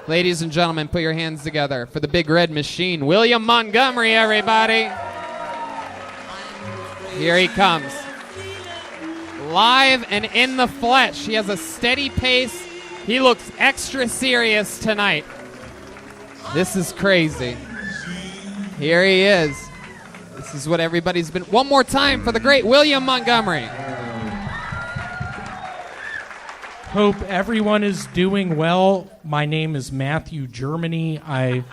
Ladies and gentlemen, put your hands together for the big red machine, William Montgomery, everybody. Here he comes. Live and in the flesh. He has a steady pace. He looks extra serious tonight. This is crazy. Here he is. This is what everybody's been... One more time for the great William Montgomery. Hope everyone is doing well. My name is Matthew Germany. I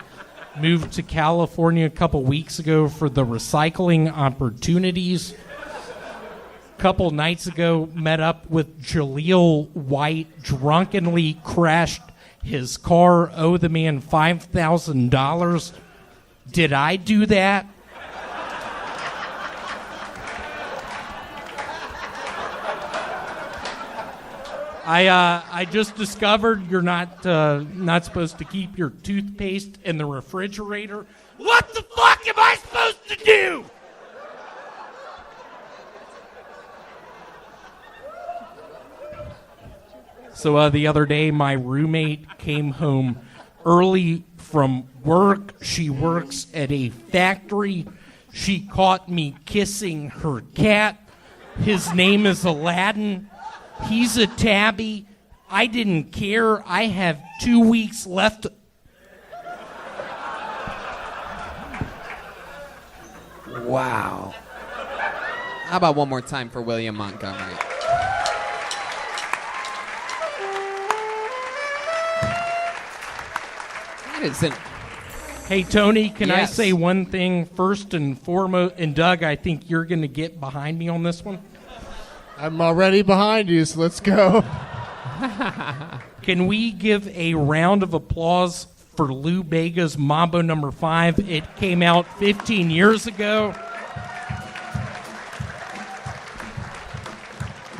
moved to California a couple weeks ago for the recycling opportunities. A couple nights ago, met up with Jaleel White, drunkenly crashed his car, owe the man $5,000. Did I do that? I just discovered you're not supposed to keep your toothpaste in the refrigerator. What the fuck am I supposed to do? So the other day, my roommate came home early from work. She works at a factory. She caught me kissing her cat. His name is Aladdin. He's a tabby. I didn't care. I have 2 weeks left. Wow. How about one more time for William Montgomery? That isn't... Hey, Tony, can I Yes. say one thing first and foremost? And Doug, I think you're going to get behind me on this one. I'm already behind you, so let's go. Can we give a round of applause for Lou Bega's Mambo No. 5? It came out 15 years ago.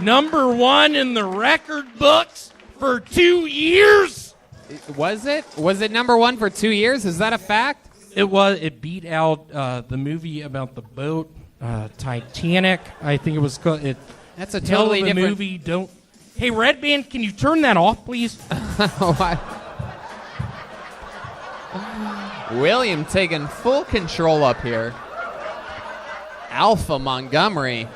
Number 1 in the record books for 2 years. Was it? Was it number 1 for 2 years? Is that a fact? It was. It beat out the movie about the boat, Titanic. I think it was called. That's a Tell totally the different movie. Don't. Hey, Red Band, can you turn that off, please? William taking full control up here. Alpha Montgomery.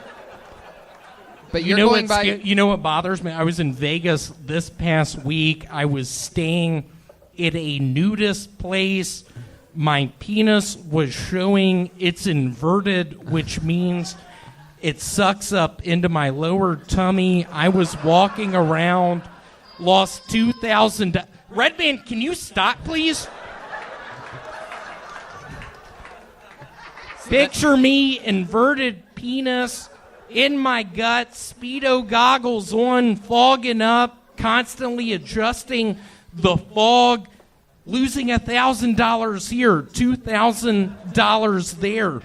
But you're going by... You know what bothers me? I was in Vegas this past week. I was staying at a nudist place. My penis was showing. It's inverted, which means it sucks up into my lower tummy. I was walking around, lost $2,000. Red Band, can you stop, please? Picture me, inverted penis, in my gut, Speedo goggles on, fogging up, constantly adjusting the fog, losing $1,000 here, $2,000 there.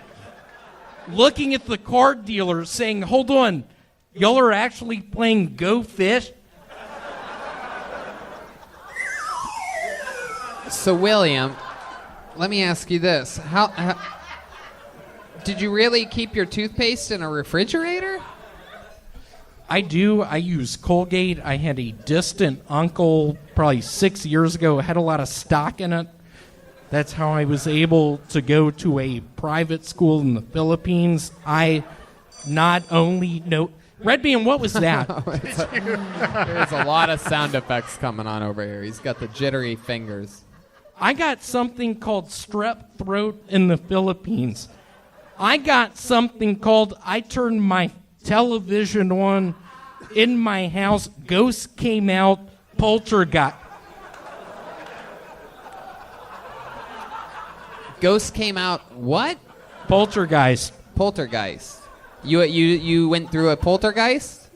Looking at the card dealer saying, hold on, y'all are actually playing Go Fish? So, William, let me ask you this. How did you really keep your toothpaste in a refrigerator? I do. I use Colgate. I had a distant uncle probably 6 years ago, had a lot of stock in it. That's how I was able to go to a private school in the Philippines. I not only know... Red Bean, what was that? There's a lot of sound effects coming on over here. He's got the jittery fingers. I got something called strep throat in the Philippines. I got something called... I turned my television on in my house. Ghosts came out. Poltergeist. Ghost came out what? Poltergeist. Poltergeist. You went through a poltergeist?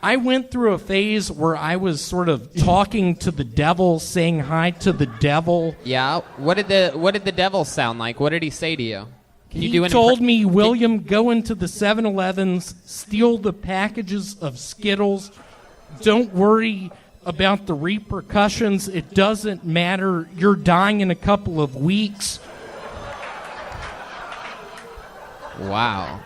I went through a phase where I was sort of talking to the devil, saying hi to the devil. Yeah. What did the devil sound like? What did he say to you? Can you He do an told me, William, go into the 7-Elevens, steal the packages of Skittles. Don't worry about the repercussions. It doesn't matter. You're dying in a couple of weeks. Wow.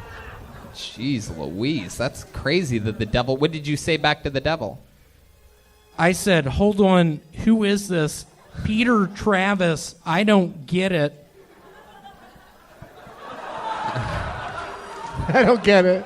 Jeez Louise, that's crazy that the devil... What did you say back to the devil? I said, hold on, who is this? Peter Travis, I don't get it. I don't get it.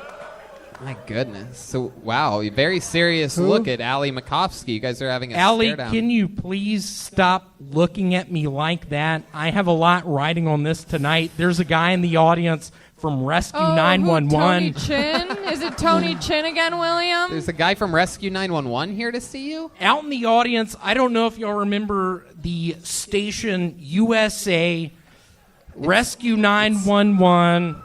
My goodness. So, wow, a very serious look at Allie Makovsky. You guys are having a Allie, stare down. can you please stop looking at me like that? I have a lot riding on this tonight. There's a guy in the audience from Rescue 911. Tony Chin? Is it Tony Chin again, William? There's a guy from Rescue 911 here to see you? Out in the audience, I don't know if y'all remember the station USA, Rescue 911.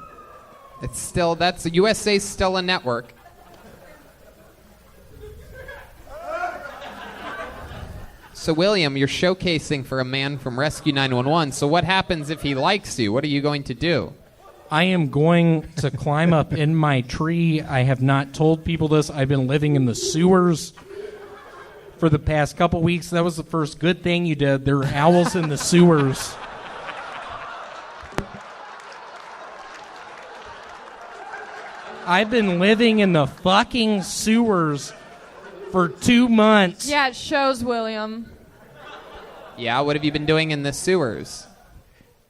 That's USA's still a network. So, William, you're showcasing for a man from Rescue 911. So what happens if he likes you? What are you going to do? I am going to climb up in my tree. I have not told people this. I've been living in the sewers for the past couple weeks. That was the first good thing you did. There are owls in the sewers. I've been living in the fucking sewers for 2 months. Yeah, it shows, William. Yeah, what have you been doing in the sewers?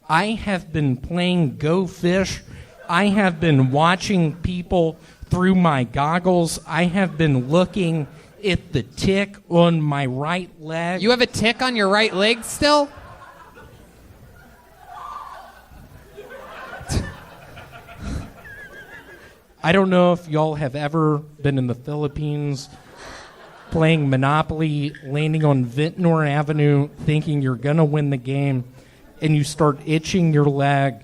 I have been playing Go Fish. I have been watching people through my goggles. I have been looking at the tick on my right leg. You have a tick on your right leg still? I don't know if y'all have ever been in the Philippines playing Monopoly, landing on Vintnor Avenue, thinking you're going to win the game, and you start itching your leg,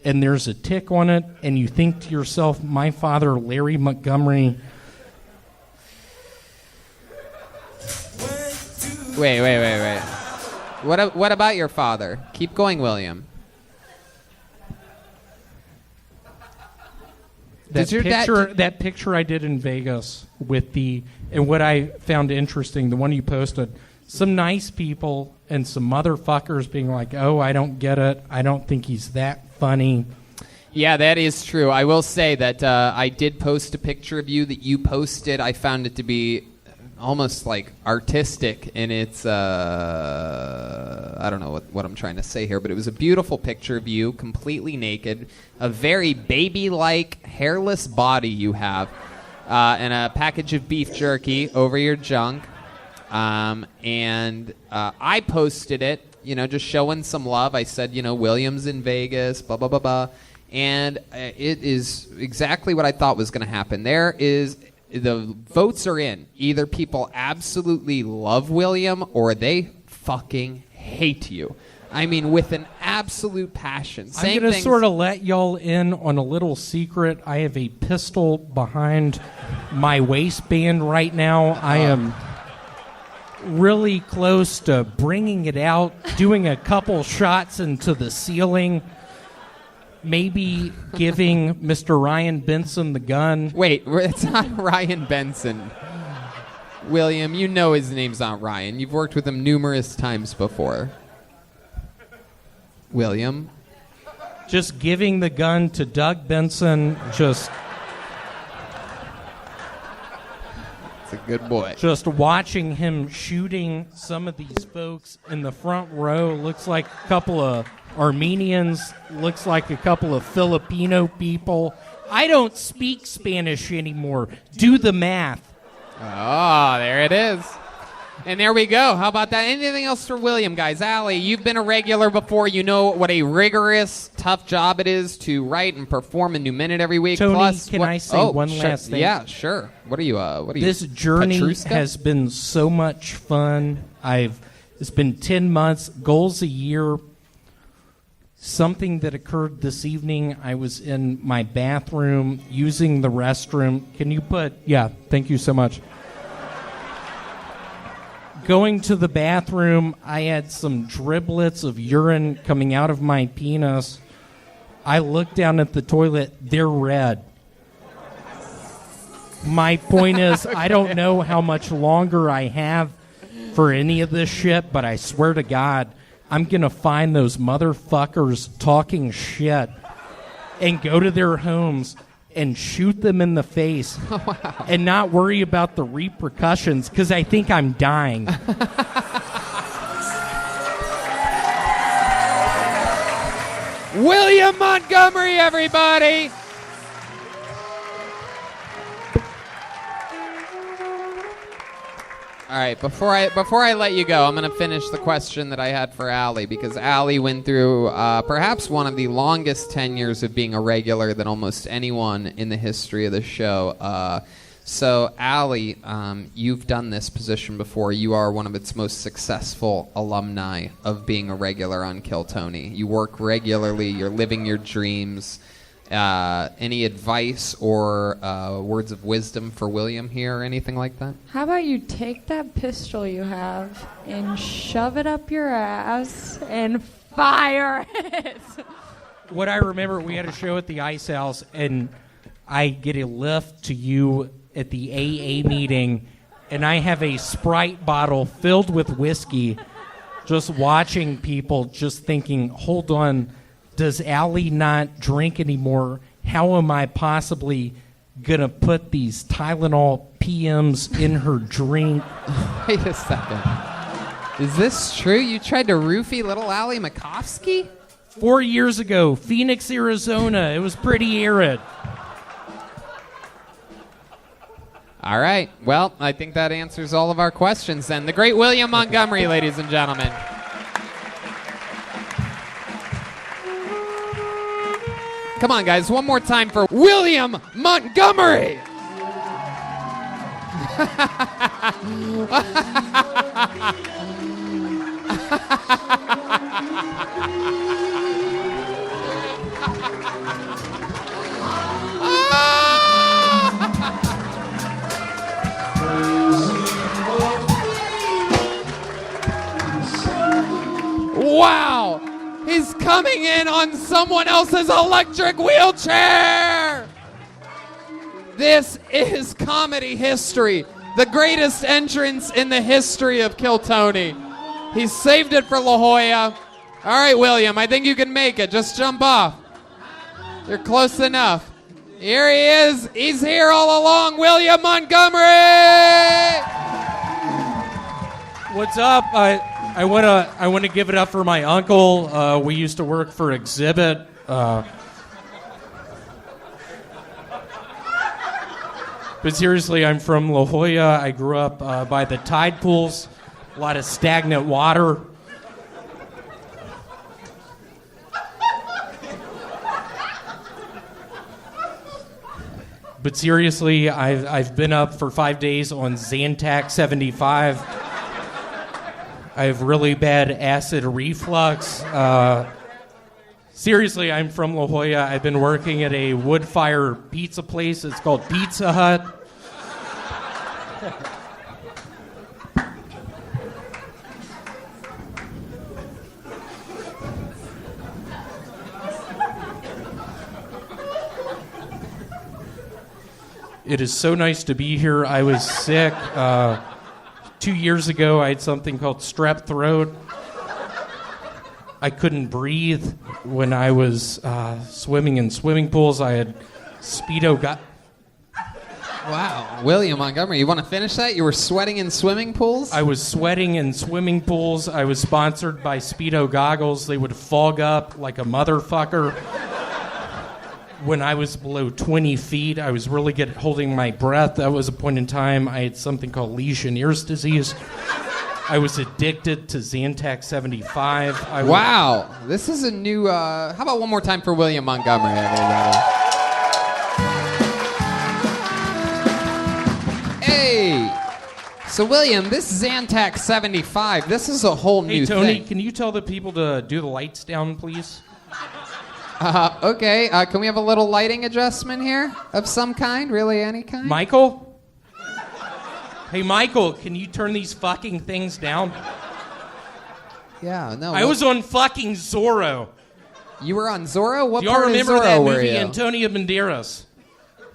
and there's a tick on it, and you think to yourself, my father, Larry Montgomery. Wait. What about your father? Keep going, William. That picture I did in Vegas and what I found interesting, the one you posted, some nice people and some motherfuckers being like, oh, I don't get it. I don't think he's that funny. Yeah, that is true. I will say that I did post a picture of you that you posted. I found it to be almost like artistic in its, I don't know what I'm trying to say here, but it was a beautiful picture of you, completely naked, a very baby-like, hairless body you have, and a package of beef jerky over your junk. And I posted it, just showing some love. I said, William's in Vegas, blah, blah, blah, blah. And it is exactly what I thought was going to happen. The votes are in. Either people absolutely love William or they fucking hate you. I mean, with an absolute passion. I'm going to sort of let y'all in on a little secret. I have a pistol behind my waistband right now. I am really close to bringing it out, doing a couple shots into the ceiling. Maybe giving Mr. Ryan Benson the gun. Wait, it's not Ryan Benson. William, you know his name's not Ryan. You've worked with him numerous times before. William? Just giving the gun to Doug Benson, It's a good boy. Just watching him shooting some of these folks in the front row. Looks like a couple of Armenians, looks like a couple of Filipino people. I don't speak Spanish anymore. Do the math. Oh, there it is. And there we go. How about that? Anything else for William, guys? Allie, you've been a regular before. You know what a rigorous, tough job it is to write and perform a new minute every week. Tony, Plus, can I say one last thing? Yeah, sure. What are you? This journey Petrushka? has been so much fun. It's been 10 months, goals a year. Something that occurred this evening, I was in my bathroom using the restroom. Thank you so much. Going to the bathroom, I had some driblets of urine coming out of my penis. I looked down at the toilet, they're red. My point is, I don't know how much longer I have for any of this shit, but I swear to God, I'm going to find those motherfuckers talking shit and go to their homes and shoot them in the face and not worry about the repercussions because I think I'm dying. William Montgomery, everybody! All right, before I let you go, I'm going to finish the question that I had for Allie, because Allie went through perhaps one of the longest tenures of being a regular than almost anyone in the history of the show. So, Allie, you've done this position before. You are one of its most successful alumni of being a regular on Kill Tony. You work regularly. You're living your dreams. Any advice or words of wisdom for William here or anything like that? How about you take that pistol you have and shove it up your ass and fire it? What I remember, we had a show at the Ice House, and I get a lift to you at the AA meeting, and I have a Sprite bottle filled with whiskey, just watching people, just thinking, hold on, does Allie not drink anymore? How am I possibly going to put these Tylenol PMs in her drink? Wait a second. Is this true? You tried to roofie little Allie Makovsky? 4 years ago, Phoenix, Arizona. It was pretty arid. All right. Well, I think that answers all of our questions then. The great William Montgomery, ladies and gentlemen. Come on, guys. One more time for William Montgomery. Wow! He's coming in on someone else's electric wheelchair! This is comedy history. The greatest entrance in the history of Kill Tony. He saved it for La Jolla. All right, William, I think you can make it. Just jump off. You're close enough. Here he is. He's here all along. William Montgomery! What's up? I want to give it up for my uncle. We used to work for Exhibit. But seriously, I'm from La Jolla. I grew up by the tide pools, a lot of stagnant water. But seriously, I've been up for 5 days on Zantac 75. I have really bad acid reflux. Seriously, I'm from La Jolla. I've been working at a wood fire pizza place. It's called Pizza Hut. It is so nice to be here. I was sick. 2 years ago, I had something called strep throat. I couldn't breathe when I was swimming in swimming pools. I had Speedo. Wow. William Montgomery, you want to finish that? You were sweating in swimming pools? I was sweating in swimming pools. I was sponsored by Speedo goggles. They would fog up like a motherfucker. When I was below 20 feet, I was really good at holding my breath. That was a point in time I had something called Legionnaire's disease. I was addicted to Zantac 75. Wow. This is a new... how about one more time for William Montgomery, everybody? Hey! So, William, this Zantac 75, this is a whole new thing. Hey, Tony, can you tell the people to do the lights down, please? Okay, can we have a little lighting adjustment here of some kind? Really, any kind? Michael? Hey, Michael, can you turn these fucking things down? Yeah, no. I was on fucking Zorro. You were on Zorro? What Do y'all part remember of Zorro that were movie, you? Antonio Banderas?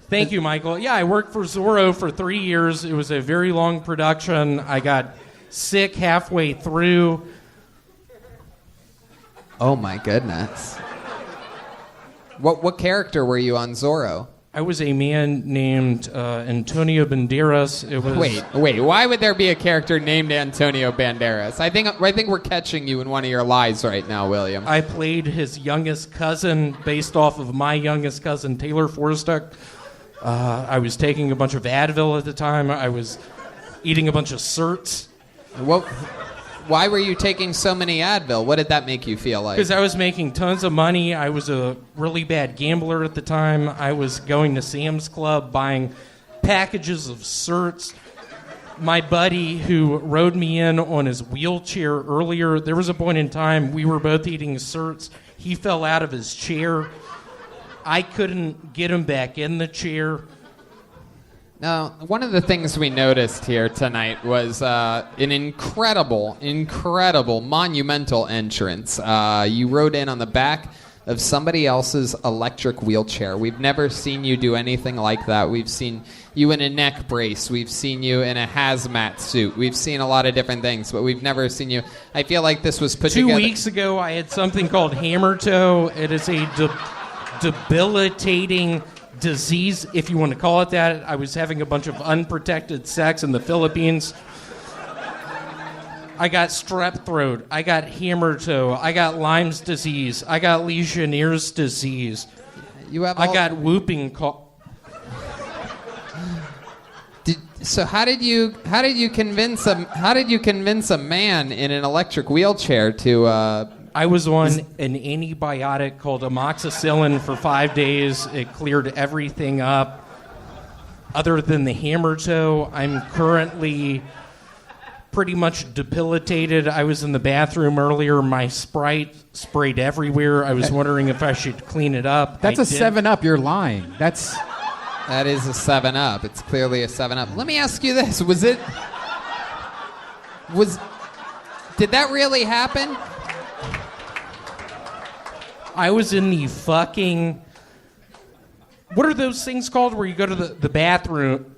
Thank you, Michael. Yeah, I worked for Zorro for 3 years. It was a very long production. I got sick halfway through. Oh, my goodness. What character were you on Zorro? I was a man named Antonio Banderas. It was Wait. Why would there be a character named Antonio Banderas? I think we're catching you in one of your lies right now, William. I played his youngest cousin based off of my youngest cousin, Taylor Forstuck. I was taking a bunch of Advil at the time. I was eating a bunch of Certs. Why were you taking so many Advil? What did that make you feel like? Because I was making tons of money. I was a really bad gambler at the time. I was going to Sam's Club, buying packages of Certs. My buddy who rode me in on his wheelchair earlier, there was a point in time we were both eating Certs. He fell out of his chair. I couldn't get him back in the chair. Now, one of the things we noticed here tonight was an incredible, monumental entrance. You rode in on the back of somebody else's electric wheelchair. We've never seen you do anything like that. We've seen you in a neck brace. We've seen you in a hazmat suit. We've seen a lot of different things, but we've never seen you. I feel like this was put together. 2 weeks ago, I had something called hammer toe. It is a debilitating disease, if you want to call it that. I was having a bunch of unprotected sex in the Philippines. I got strep throat. I got hammer toe. I got Lyme's disease. I got Legionnaire's disease. I got whooping cough. So how did you convince a man in an electric wheelchair to? I was on an antibiotic called amoxicillin for 5 days. It cleared everything up. Other than the hammer toe, I'm currently pretty much debilitated. I was in the bathroom earlier. My Sprite sprayed everywhere. I was wondering if I should clean it up. That's a 7-Up. You're lying. That is a 7-Up. It's clearly a 7-Up. Let me ask you this. Did that really happen? I was in the fucking... What are those things called where you go to the bathroom?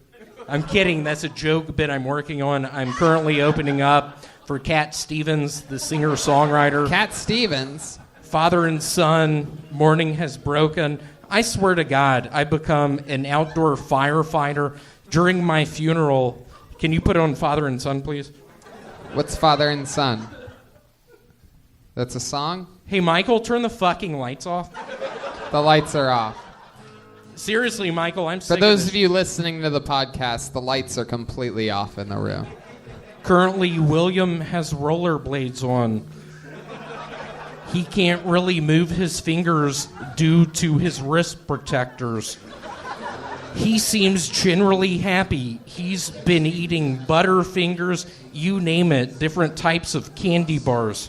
I'm kidding. That's a joke bit I'm working on. I'm currently opening up for Cat Stevens, the singer-songwriter. Cat Stevens? Father and son, morning has broken. I swear to God, I become an outdoor firefighter during my funeral. Can you put on Father and Son, please? What's Father and Son? That's a song? Hey, Michael, turn the fucking lights off. The lights are off. Seriously, Michael, I'm sick For those of of you listening to the podcast, the lights are completely off in the room. Currently, William has rollerblades on. He can't really move his fingers due to his wrist protectors. He seems generally happy. He's been eating Butterfingers, you name it, different types of candy bars.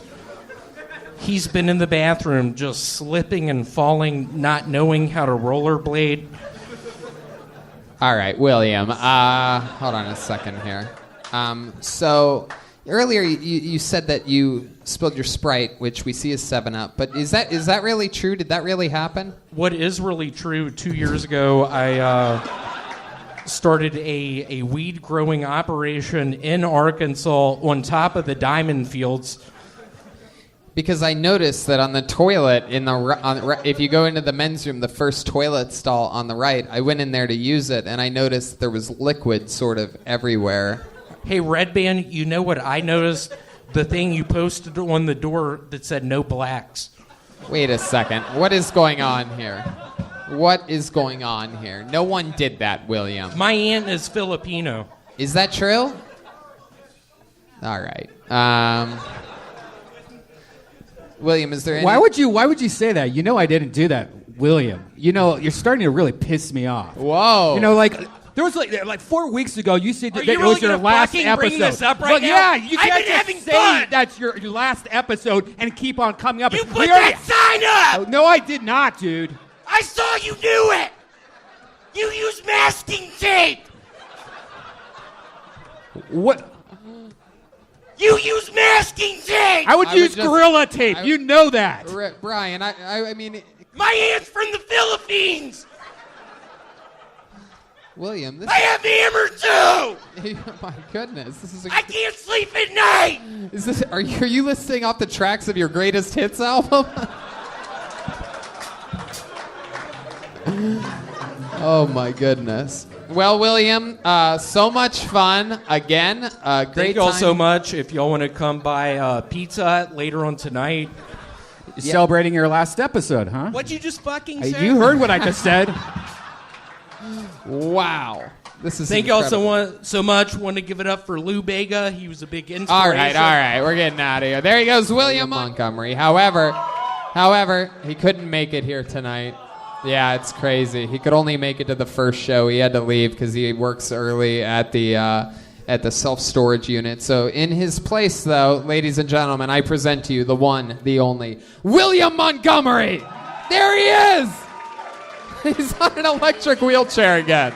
He's been in the bathroom just slipping and falling, not knowing how to rollerblade. All right, William, hold on a second here. So earlier you said that you spilled your Sprite, which we see as 7-Up, but is that really true? Did that really happen? What is really true, 2 years ago, I started a weed growing operation in Arkansas on top of the diamond fields. Because I noticed that on the toilet, if you go into the men's room, the first toilet stall on the right, I went in there to use it, and I noticed there was liquid sort of everywhere. Hey, Red Band, you know what I noticed? The thing you posted on the door that said no blacks. Wait a second. What is going on here? What is going on here? No one did that, William. My aunt is Filipino. Is that true? All right. William, is there any... Why would you say that? You know I didn't do that, William. You know, you're starting to really piss me off. Whoa. You know, there was like 4 weeks ago, you said that it was your last episode. Bring this up right now? Yeah, you I've can't been having just say fun. that's your last episode and keep on coming up. You put that sign up! No, I did not, dude. I saw you do it! You used masking tape! What? You use masking tape! I would use Gorilla Tape. You know that. Brian, I mean... My aunt's from the Philippines! William, this I have hammer too! Oh my goodness, this is... I can't sleep at night! Is this... Are you listing off the tracks of your greatest hits album? Oh my goodness. Well, William, so much fun again. Great Thank y'all time. so much. If y'all want to come by Pizza Hut later on tonight. Celebrating your last episode, huh? What'd you just fucking say? You heard what I just said. Wow. This is Thank y'all incredible. so much. Want to give it up for Lou Bega. He was a big inspiration. All right. We're getting out of here. There he goes, William Montgomery. However, he couldn't make it here tonight. Yeah, it's crazy. He could only make it to the first show. He had to leave because he works early at the self-storage unit. So in his place, though, ladies and gentlemen, I present to you the one, the only, William Montgomery. There he is. He's on an electric wheelchair again.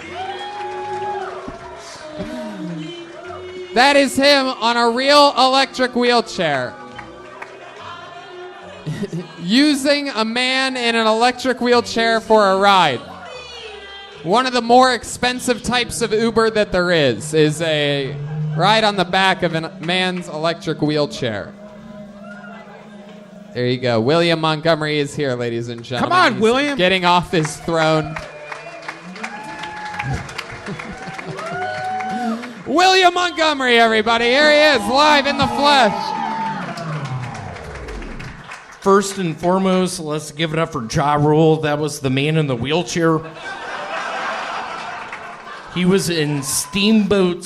That is him on a real electric wheelchair. Using a man in an electric wheelchair for a ride. One of the more expensive types of Uber that there is a ride on the back of a man's electric wheelchair. There you go. William Montgomery is here, ladies and gentlemen. Come on, He's William. Getting off his throne. William Montgomery, everybody. Here he is, live in the flesh. First and foremost, let's give it up for Ja Rule. That was the man in the wheelchair. He was in Steamboat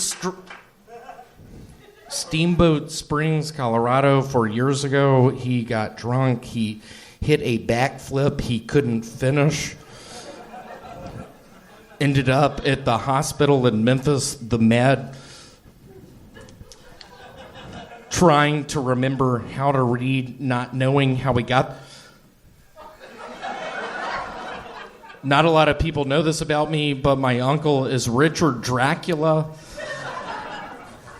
Springs, Colorado 4 years ago. He got drunk. He hit a backflip he couldn't finish. Ended up at the hospital in Memphis, the Med, trying to remember how to read, not knowing how he got. Not a lot of people know this about me, but my uncle is Richard Dracula.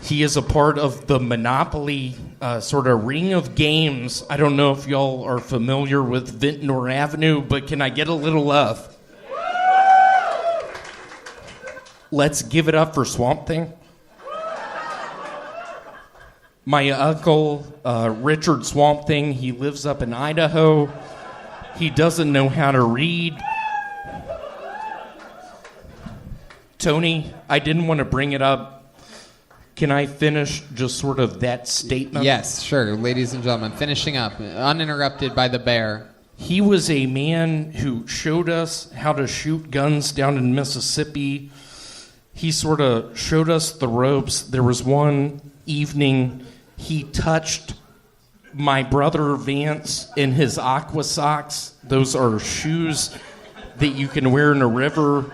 He is a part of the Monopoly sort of ring of games. I don't know if y'all are familiar with Ventnor Avenue, but can I get a little love? Let's give it up for Swamp Thing. My uncle, Richard Swamp Thing, he lives up in Idaho. He doesn't know how to read. Tony, I didn't want to bring it up. Can I finish just sort of that statement? Yes, sure. Ladies and gentlemen, finishing up, uninterrupted by the bear. He was a man who showed us how to shoot guns down in Mississippi. He sort of showed us the ropes. There was one evening he touched my brother Vance in his aqua socks. Those are shoes that you can wear in a river.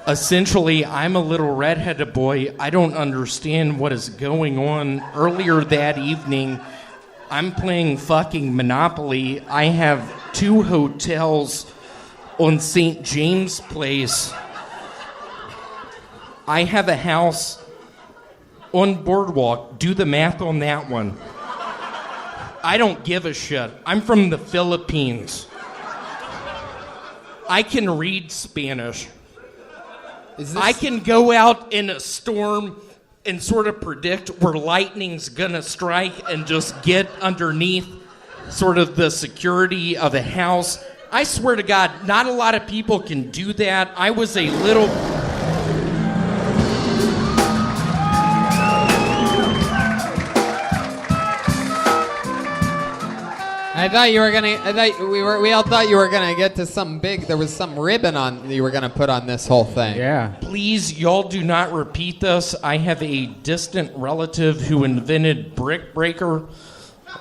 Essentially, I'm a little redheaded boy. I don't understand what is going on. Earlier that evening, I'm playing fucking Monopoly. I have 2 hotels on St. James Place. I have a house on Boardwalk. Do the math on that one. I don't give a shit. I'm from the Philippines. I can read Spanish. I can go out in a storm and sort of predict where lightning's gonna strike and just get underneath sort of the security of a house. I swear to God, not a lot of people can do that. I was a little... We all thought you were gonna get to something big. There was some ribbon on you were gonna put on this whole thing. Yeah. Please, y'all do not repeat this. I have a distant relative who invented Brick Breaker.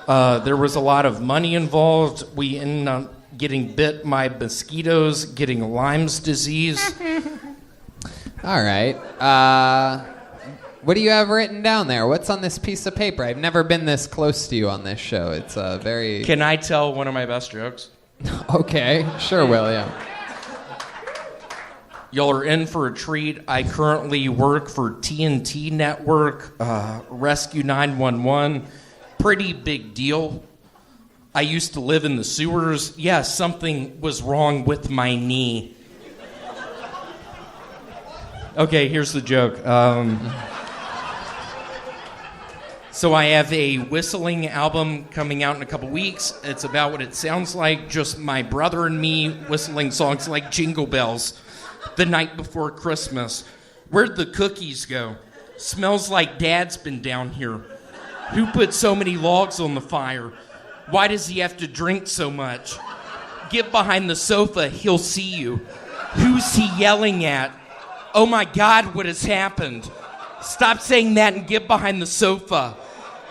There was a lot of money involved. We ended up getting bit by mosquitoes, getting Lyme's disease. All right. What do you have written down there? What's on this piece of paper? I've never been this close to you on this show. It's a very... Can I tell one of my best jokes? Okay, sure, William. Y'all are in for a treat. I currently work for TNT Network, Rescue 911. Pretty big deal. I used to live in the sewers. Yeah, something was wrong with my knee. Okay, here's the joke. So I have a whistling album coming out in a couple weeks. It's about what it sounds like, just my brother and me whistling songs like Jingle Bells, The Night Before Christmas, Where'd the Cookies Go? Smells like Dad's been down here. Who put so many logs on the fire? Why does he have to drink so much? Get behind the sofa, he'll see you. Who's he yelling at? Oh my God, what has happened? Stop saying that and get behind the sofa.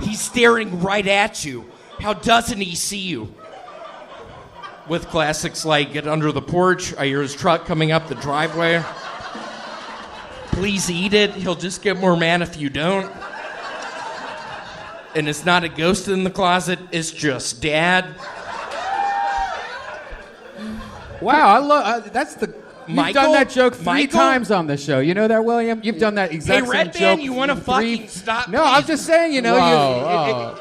He's staring right at you. How doesn't he see you? With classics like Get Under the Porch, I hear his truck coming up the driveway. Please eat it, he'll just get more mad if you don't. And it's not a ghost in the closet, it's just Dad. Wow, I love that's the. You've done that joke three times on the show. You know that, William? You've done that exact same joke. Hey, Red Band, you want to fucking stop? No, I'm just saying. You know,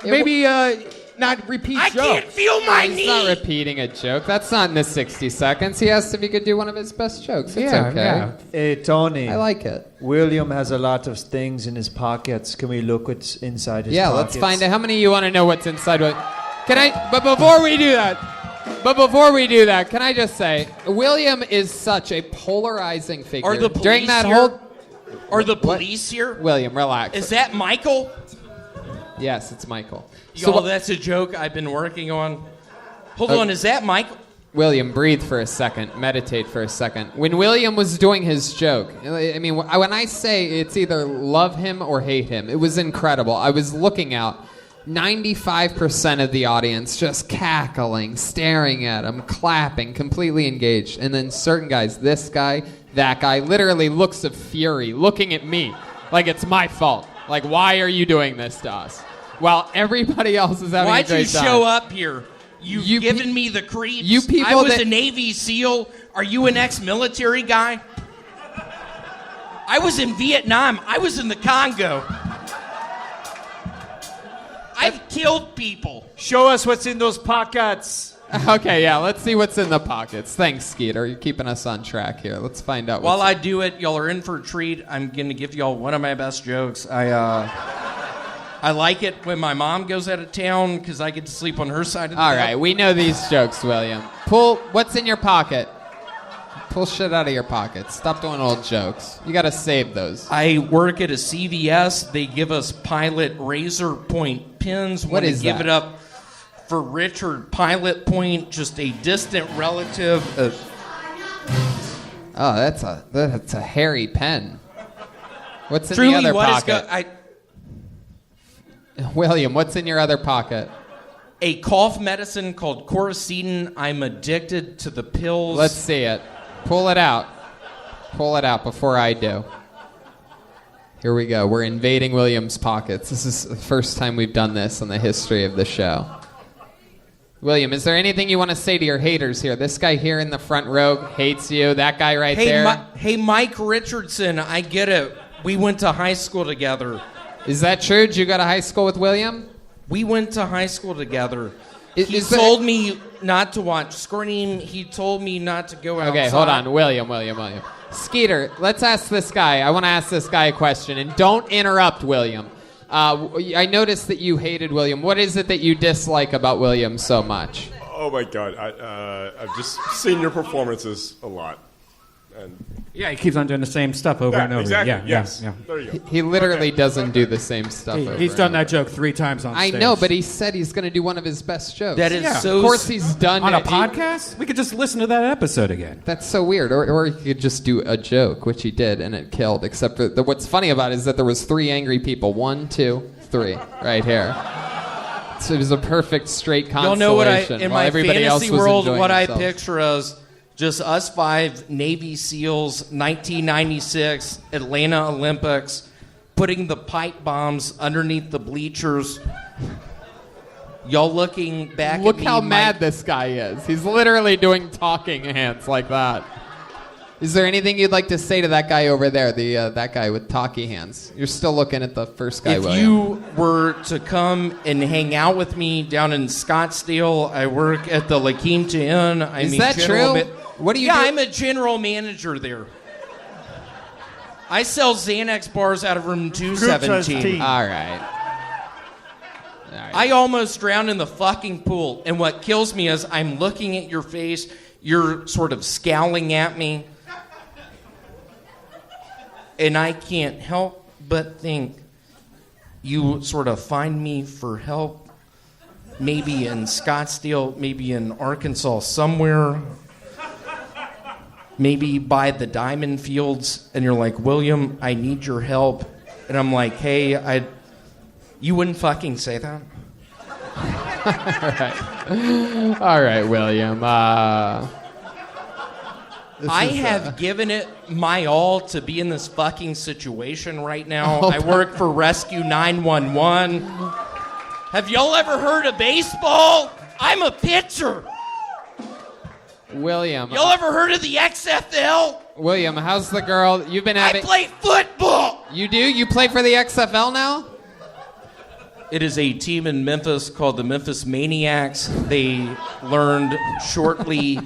maybe not repeat jokes. I can't feel my knee. He's not repeating a joke. That's not in the 60 seconds. He asked if he could do one of his best jokes. It's okay. Yeah. Hey, Tony. I like it. William has a lot of things in his pockets. Can we look what's inside his pockets? Yeah, let's find out. How many of you want to know what's inside what? Can I? But before we do that, can I just say, William is such a polarizing figure. Are the police During that here? whole... Are the police here? William, relax. Is that Michael? Yes, it's Michael. Y'all, that's a joke I've been working on. Hold on, is that Michael? William, breathe for a second. Meditate for a second. When William was doing his joke, I mean, when I say it's either love him or hate him, it was incredible. I was looking out. 95% of the audience just cackling, staring at him, clapping, completely engaged. And then certain guys, this guy, that guy, literally looks of fury, looking at me like it's my fault. Like, why are you doing this to us? While everybody else is having a great time. Why'd you show up here? You've given me the creeps. You people I was a Navy SEAL. Are you an ex-military guy? I was in Vietnam. I was in the Congo. I've killed people. Show us what's in those pockets. Okay, yeah, let's see what's in the pockets. Thanks, Skeeter. You're keeping us on track here. Let's find out. While I do it, y'all are in for a treat. I'm going to give y'all one of my best jokes. I like it when my mom goes out of town because I get to sleep on her side of the bed. All right, we know these jokes, William. Pull what's in your pocket. Pull shit out of your pocket. Stop doing old jokes. You got to save those. I work at a CVS. They give us Pilot Razor Point pins. What is give that? it up for Richard Pilot Point, just a distant relative. Oh, that's a hairy pen. What's in Truly, the other what is pocket? William, what's in your other pocket? A cough medicine called Coricidin. I'm addicted to the pills. Let's see it. Pull it out. Pull it out before I do. Here we go. We're invading William's pockets. This is the first time we've done this in the history of the show. William, is there anything you want to say to your haters here? This guy here in the front row hates you. That guy right there. Hey, Mike Richardson, I get it. We went to high school together. Is that true? Did you go to high school with William? We went to high school together. He Is there- told me not to watch Scream. He told me not to go outside. Okay, hold on. William. Skeeter, let's ask this guy. I want to ask this guy a question, and don't interrupt William. I noticed that you hated William. What is it that you dislike about William so much? Oh my God, I've just seen your performances a lot. And Yeah, he keeps on doing the same stuff over and over. Exactly. Yeah, yes. yeah. There you go. He literally doesn't do the same stuff over. He's done that joke 3 times on I stage. know, but he said he's going to do one of his best jokes. That is so... Of course he's done on it. a podcast? We could just listen to that episode again. That's so weird. Or he could just do a joke, which he did, and it killed. Except for what's funny about it is that there was 3 angry people. 1, 2, 3, right here. So it was a perfect straight constellation. Y'all know what in while my everybody else fantasy was world, enjoying what themselves. I picture as just us 5 Navy SEALs, 1996 Atlanta Olympics, putting the pipe bombs underneath the bleachers. Y'all looking back Look at me. how mad this guy is. He's literally doing talking hands like that. Is there anything you'd like to say to that guy over there, that guy with talkie hands? You're still looking at the first guy, If William. you were to come and hang out with me down in Scottsdale, I work at the La Quinta Inn. Is that true? What do you do? I'm a general manager there. I sell Xanax bars out of room 217. All right. right. I almost drowned in the fucking pool. And what kills me is I'm looking at your face. You're sort of scowling at me. And I can't help but think you sort of find me for help. Maybe in Scottsdale, maybe in Arkansas somewhere. Maybe by the diamond fields. And you're like, William, I need your help. And I'm like, hey, you wouldn't fucking say that? All right, William. I have given it my all to be in this fucking situation right now. I work for Rescue 911. Have y'all ever heard of baseball? I'm a pitcher. William. Y'all ever heard of the XFL? William, how's the girl? You've been having... I play football. You do? You play for the XFL now? It is a team in Memphis called the Memphis Maniacs. They learned shortly,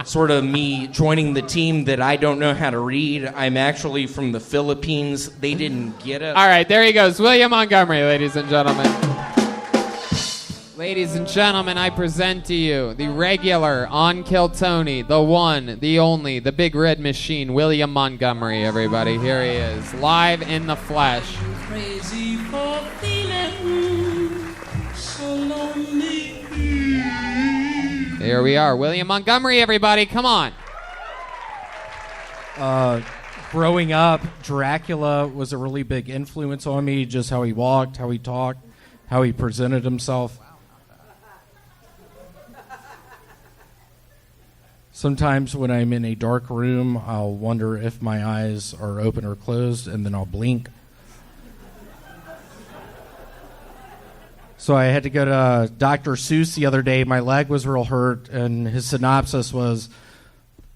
sort of me joining the team, that I don't know how to read. I'm actually from the Philippines. They didn't get it. All right, there he goes. William Montgomery, ladies and gentlemen. Ladies and gentlemen, I present to you the regular on Kill Tony, the one, the only, the big red machine, William Montgomery, everybody. Here he is, live in the flesh. Crazy for feeling so lonely. Here we are, William Montgomery, everybody, come on. Growing up, Dracula was a really big influence on me, just how he walked, how he talked, how he presented himself. Sometimes when I'm in a dark room, I'll wonder if my eyes are open or closed, and then I'll blink. So I had to go to Dr. Seuss the other day. My leg was real hurt, and his synopsis was,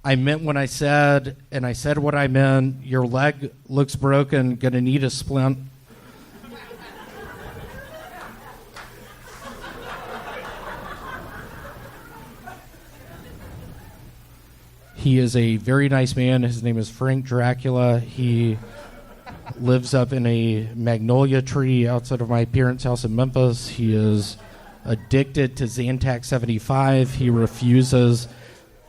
I meant what I said, and I said what I meant. Your leg looks broken, gonna need a splint. He is a very nice man. His name is Frank Dracula. He lives up in a magnolia tree outside of my parents' house in Memphis. He is addicted to Zantac 75. He refuses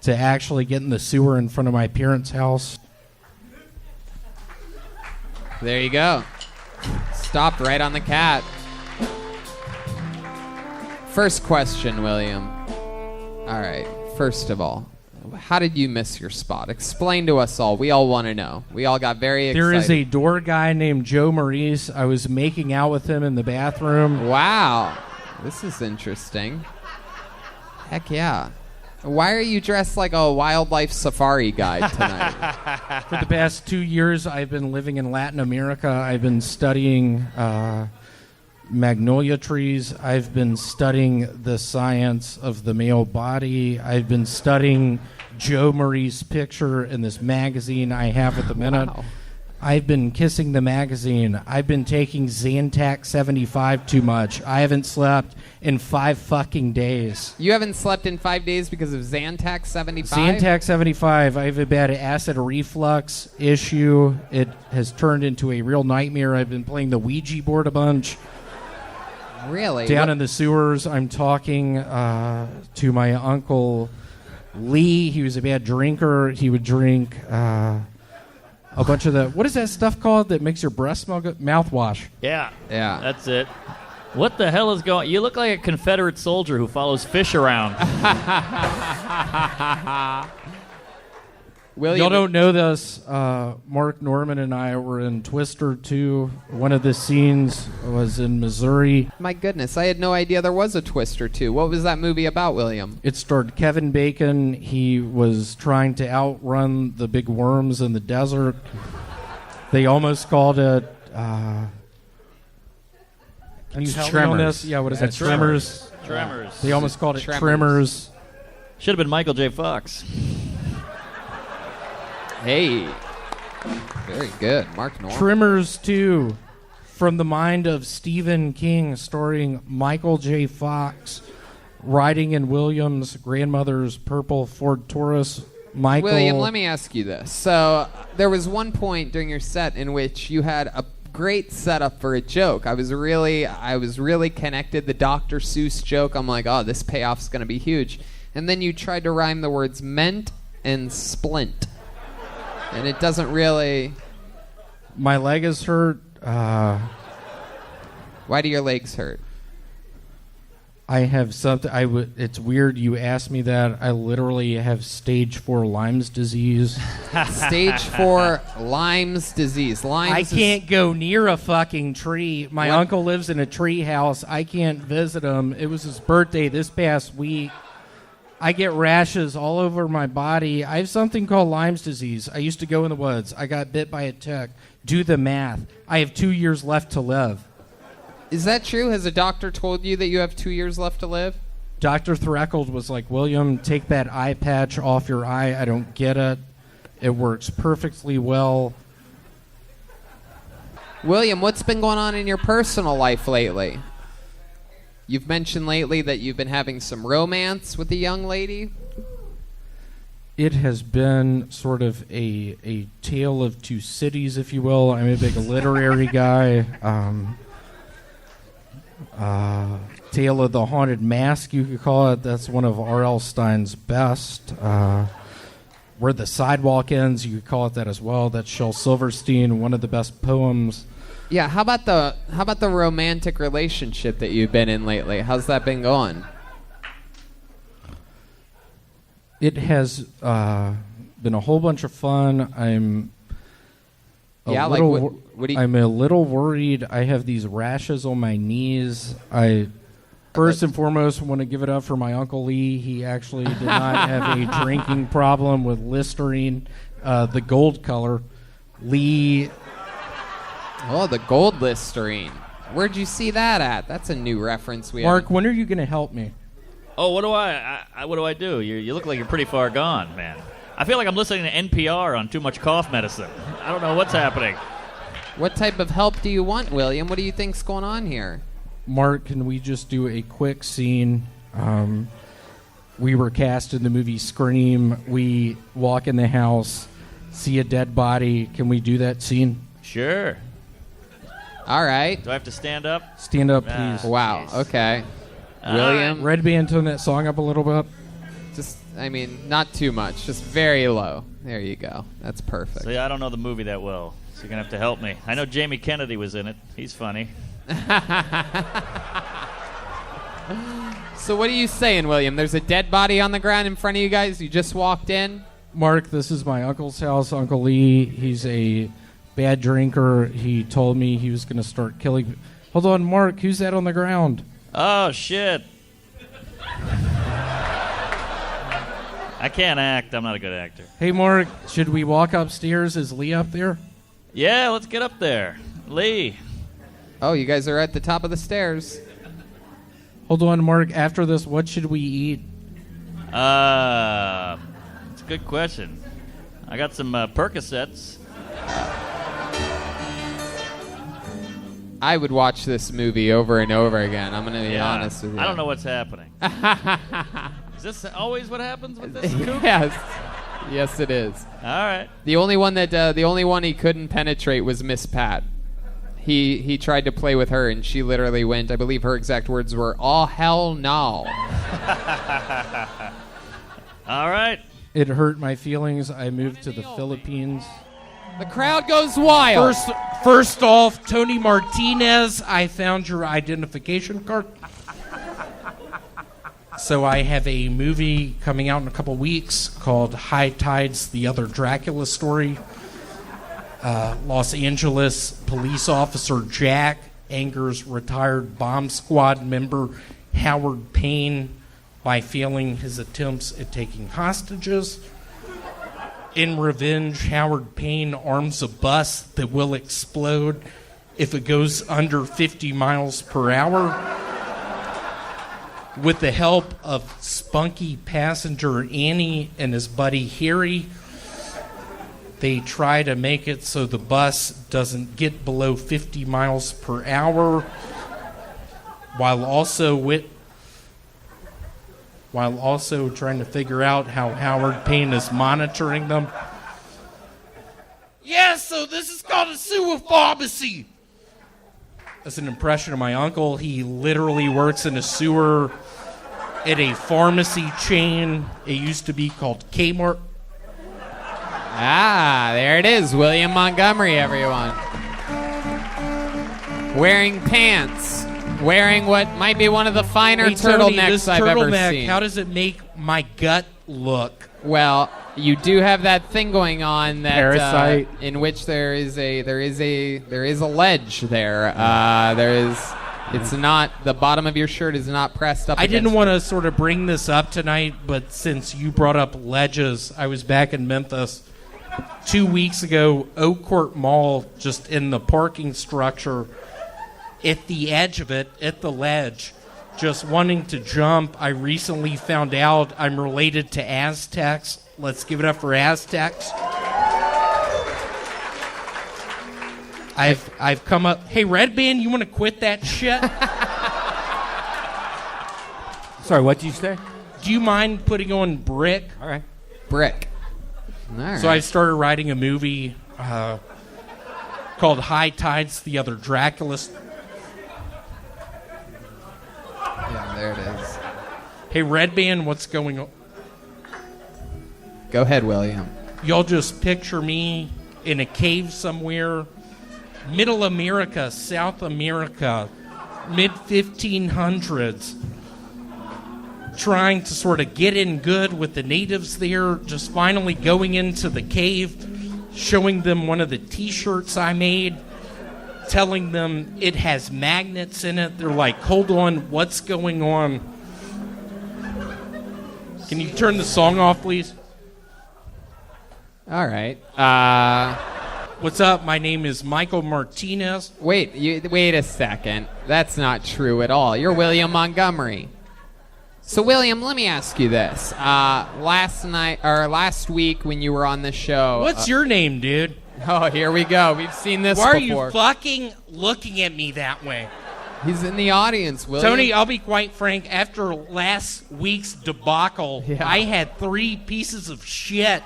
to actually get in the sewer in front of my parents' house. There you go. Stopped right on the cat. First question, William. All right, first of all, how did you miss your spot? Explain to us all. We all want to know. We all got very excited. There is a door guy named Joe Maurice. I was making out with him in the bathroom. Wow. This is interesting. Heck yeah. Why are you dressed like a wildlife safari guide tonight? For the past 2 years, I've been living in Latin America. I've been studying magnolia trees. I've been studying the science of the male body. I've been studying Joe Marie's picture in this magazine I have at the minute. Wow. I've been kissing the magazine. I've been taking Zantac 75 too much. I haven't slept in 5 fucking days. You haven't slept in 5 days because of Zantac 75? Zantac 75. I have a bad acid reflux issue. It has turned into a real nightmare. I've been playing the Ouija board a bunch. Really? Down in the sewers, I'm talking to my uncle Lee. He was a bad drinker. He would drink a bunch of the... What is that stuff called that makes your breath smell good? Mouthwash. Yeah. Yeah. That's it. What the hell is going... You look like a Confederate soldier who follows fish around. William, Y'all don't know this. Mark Norman and I were in Twister 2. One of the scenes was in Missouri. my goodness, I had no idea there was a Twister 2. What was that movie about, William? It starred Kevin Bacon. He was trying to outrun the big worms in the desert. They almost called it... Can you help me on this? Yeah, what is that? Tremors. Tremors. They almost called it Tremors. Tremors. Should have been Michael J. Fox. Hey. Very good. Mark Norman. Tremors 2, from the mind of Stephen King, starring Michael J. Fox, riding in William's grandmother's purple Ford Taurus. Michael... William, let me ask you this. So there was one point during your set in which you had a great setup for a joke. I was really connected. The Dr. Seuss joke, I'm like, oh, this payoff's going to be huge. And then you tried to rhyme the words ment and splint. And it doesn't really... My leg is hurt. Why do your legs hurt? I have something. It's weird you asked me that. I literally have stage 4 Lyme's disease. Stage 4 Lyme's disease. I can't go near a fucking tree. My uncle lives in a tree house. I can't visit him. It was his birthday this past week. I get rashes all over my body. I have something called Lyme's disease. I used to go in the woods. I got bit by a tick. Do the math. I have 2 years left to live. Is that true? Has a doctor told you that you have 2 years left to live? Dr. Threckles was like, William, take that eye patch off your eye. I don't get it. It works perfectly well. William, what's been going on in your personal life lately? You've mentioned lately that you've been having some romance with a young lady. It has been sort of a tale of two cities, if you will. I'm a big literary guy. Tale of the Haunted Mask, you could call it. That's one of R.L. Stein's best. Where the Sidewalk Ends, you could call it that as well. That's Shel Silverstein, one of the best poems. Yeah, how about the romantic relationship that you've been in lately? How's that been going? It has been a whole bunch of fun. I'm a little worried. I have these rashes on my knees. I first and foremost want to give it up for my Uncle Lee. He actually did not have a drinking problem with Listerine, the gold color. Lee. Oh, the gold Listerine. Where'd you see that at? That's a new reference. Mark, when are you going to help me? Oh, what do I do? You look like you're pretty far gone, man. I feel like I'm listening to NPR on too much cough medicine. I don't know what's happening. What type of help do you want, William? What do you think's going on here? Mark, can we just do a quick scene? We were cast in the movie Scream. We walk in the house, see a dead body. Can we do that scene? Sure. All right. Do I have to stand up? Stand up, please. Wow, okay. William? Red Band, tone that song up a little bit. Not too much. Just very low. There you go. That's perfect. See, I don't know the movie that well, so you're going to have to help me. I know Jamie Kennedy was in it. He's funny. So what are you saying, William? There's a dead body on the ground in front of you guys? You just walked in? Mark, this is my uncle's house, Uncle Lee. He's a bad drinker. He told me he was going to start killing... Hold on, Mark. Who's that on the ground? Oh, shit. I can't act. I'm not a good actor. Hey, Mark, should we walk upstairs? Is Lee up there? Yeah, let's get up there. Lee. Oh, you guys are at the top of the stairs. Hold on, Mark. After this, what should we eat? It's a good question. I got some Percocets. I would watch this movie over and over again. I'm going to be honest with you. I don't know what's happening. Is this always what happens with this? Yes, it is. All right. The only one he couldn't penetrate was Miss Pat. He tried to play with her, and she literally went. I believe her exact words were, "Oh hell no." All right. It hurt my feelings. I moved to the Philippines. The crowd goes wild. First off, Tony Martinez, I found your identification card. So I have a movie coming out in a couple weeks called High Tides, The Other Dracula Story. Los Angeles police officer Jack angers retired bomb squad member Howard Payne by failing his attempts at taking hostages. In revenge, Howard Payne arms a bus that will explode if it goes under 50 miles per hour. With the help of spunky passenger Annie and his buddy Harry, they try to make it so the bus doesn't get below 50 miles per hour, while also trying to figure out how Howard Payne is monitoring them. Yeah, so this is called a sewer pharmacy. as an impression of my uncle. He literally works in a sewer at a pharmacy chain. It used to be called Kmart. Ah, there it is. William Montgomery, everyone. Wearing pants. Wearing what might be one of the finer Hey, Tony, turtlenecks this I've ever turtleneck, seen. how does it make my gut look? Well, you do have that thing going on that Parasite. in which there is a ledge there. It's not, the bottom of your shirt is not pressed up. I didn't against want to sort of bring this up tonight, but since you brought up ledges, I was back in Memphis 2 weeks ago, Oak Court Mall, just in the parking structure, at the edge of it, at the ledge, just wanting to jump. I recently found out I'm related to Aztecs. Let's give it up for Aztecs. I've come up. Hey, Red Band, you want to quit that shit? Sorry, what did you say? Do you mind putting on Brick? All right. Brick. All right. So I started writing a movie called High Tides, the other Dracula's. Yeah, there it is. Hey, Red Band, what's going on? Go ahead, William. Y'all just picture me in a cave somewhere, Middle America, South America, mid-1500s, trying to sort of get in good with the natives there, just finally going into the cave, showing them one of the T-shirts I made, telling them it has magnets in it. They're like, hold on, what's going on? Can you turn the song off, please? All right. What's up? My name is Michael Martinez. Wait a second. That's not true at all. You're William Montgomery. So, William, let me ask you this. Last week when you were on the show... What's your name, dude? Oh, here we go. We've seen this Why before. are you fucking looking at me that way? He's in the audience, William. Tony, I'll be quite frank. After last week's debacle, Yeah. I had 3 pieces of shit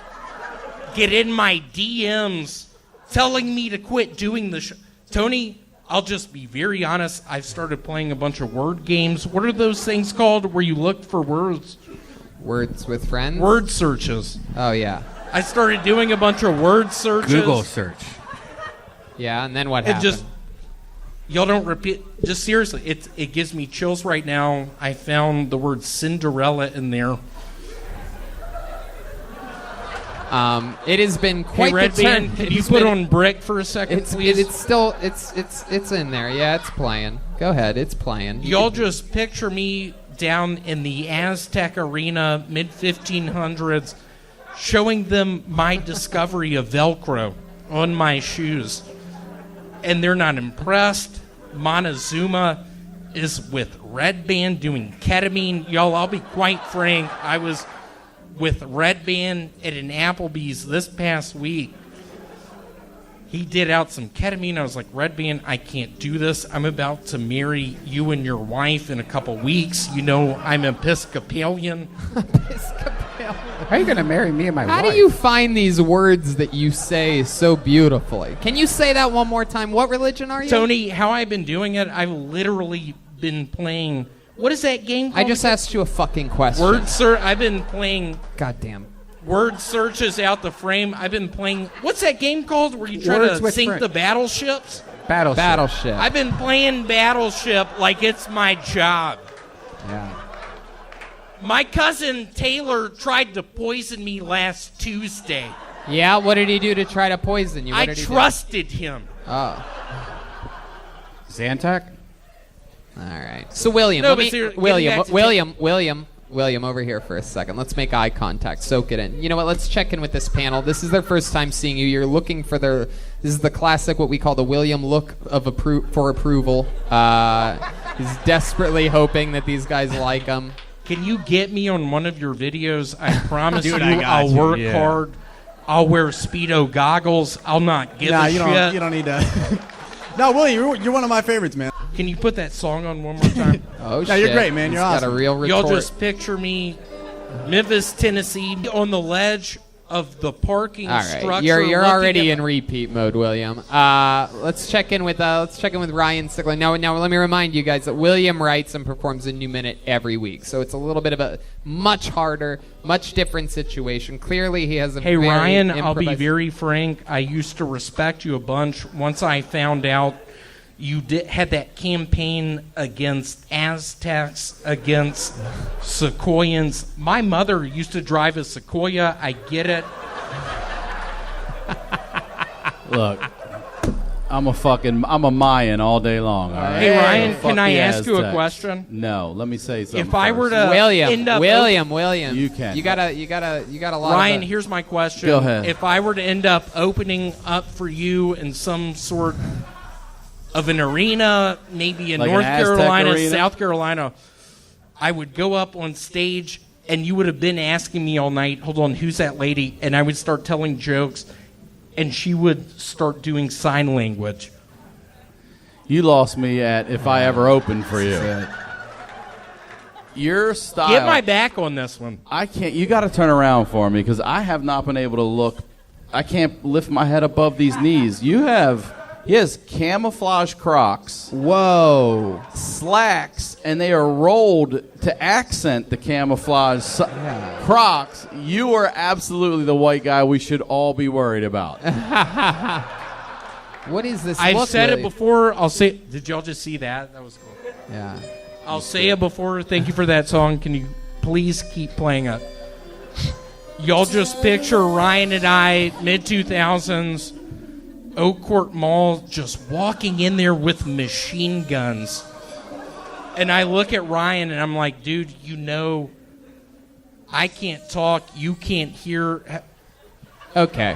get in my DMs telling me to quit doing the show. Tony, I'll just be very honest. I've started playing a bunch of word games. What are those things called where you look for words? Words with friends? Word searches. Oh, yeah. I started doing a bunch of word searches. Google search. Yeah, and then what It happened? just, y'all don't repeat. Just seriously, it gives me chills right now. I found the word Cinderella in there. It has been quite Hey, Red the turn. Band, can you put on Brick for a second, please? It's in there. Yeah, it's playing. Go ahead, it's playing. Y'all just picture me down in the Aztec arena, mid-1500s, showing them my discovery of Velcro on my shoes. And they're not impressed. Montezuma is with Red Band doing ketamine. Y'all, I'll be quite frank. I was with Red Band at an Applebee's this past week. He did out some ketamine. I was like, Red Band, I can't do this. I'm about to marry you and your wife in a couple weeks. You know, I'm Episcopalian. How are you going to marry me and my wife? How do you find these words that you say so beautifully? Can you say that one more time? What religion are you? Tony, how I've been doing it, I've literally been playing. What is that game called? I just asked you a fucking question. I've been playing Goddamn. word searches out the frame. I've been playing. What's that game called where you try Words to with sink friends. the battleships? Battleship. I've been playing Battleship like it's my job. Yeah. My cousin Taylor tried to poison me last Tuesday. Yeah, what did he do to try to poison you? What I did he do? trusted him. Oh. Zantac? All right. So William, No, let but me- seriously, William, over here for a second. Let's make eye contact. Soak it in. You know what? Let's check in with this panel. This is their first time seeing you. You're looking for their. This is the classic, what we call the William look of for approval. He's desperately hoping that these guys like him. Can you get me on one of your videos? I promise Dude, you, I got I'll you, work yeah. hard. I'll wear Speedo goggles. I'll not give a you shit. don't need to. No, William, you're one of my favorites, man. Can you put that song on one more time? Oh, No, shit. you're great, man. He's You're got awesome. a real retort. Y'all just picture me, Memphis, Tennessee, on the ledge, of the parking All right, structure. you're already in repeat mode, William. Let's check in with Ryan Stickland. Now let me remind you guys that William writes and performs a new minute every week, so it's a little bit of a much harder, much different situation. Clearly, he has a Hey very Ryan, I'll be improvised- very frank. I used to respect you a bunch. Once I found out you had that campaign against Aztecs, against Sequoians. My mother used to drive a Sequoia. I get it. Look, I'm a Mayan all day long. All right? Hey Ryan, Fuck can I the ask you a Aztecs. question? No, let me say something. If I were first. to William, You can. You got a lot. Ryan, here's my question. Go ahead. If I were to end up opening up for you in some sort of an arena, maybe in Like an North Aztec Carolina, arena? South Carolina, I would go up on stage and you would have been asking me all night, hold on, who's that lady? And I would start telling jokes and she would start doing sign language. You lost me at if I ever opened for you. Your style. Get my back on this one. I can't. You got to turn around for me because I have not been able to look. I can't lift my head above these knees. He has camouflage Crocs. Whoa. Slacks, and they are rolled to accent the camouflage Crocs. You are absolutely the white guy we should all be worried about. What is this? I've look, said it William? before. I'll say. Did y'all just see that? That was cool. Yeah. I'll say it before. Thank you for that song. Can you please keep playing it? Y'all just picture Ryan and I, mid-2000s, Oak Court Mall, just walking in there with machine guns. And I look at Ryan and I'm like, dude, you know, I can't talk. You can't hear. Okay.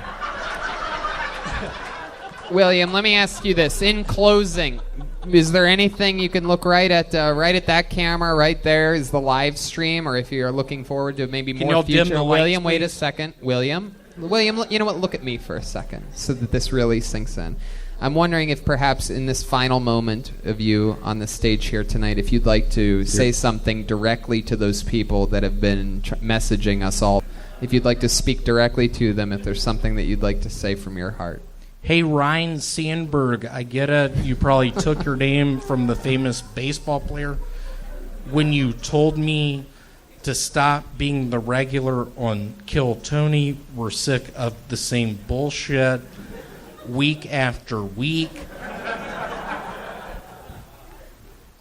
William, let me ask you this. In closing, is there anything you can look right at that camera right there is the live stream, or if you're looking forward to maybe Can more y'all dim future? the lights, William, wait a please? second. William, you know what? Look at me for a second so that this really sinks in. I'm wondering if perhaps in this final moment of you on the stage here tonight, if you'd like to say something directly to those people that have been messaging us all, if you'd like to speak directly to them, if there's something that you'd like to say from your heart. Hey, Ryan Sandberg, I get it. You probably took your name from the famous baseball player. When you told me to stop being the regular on Kill Tony, we're sick of the same bullshit week after week.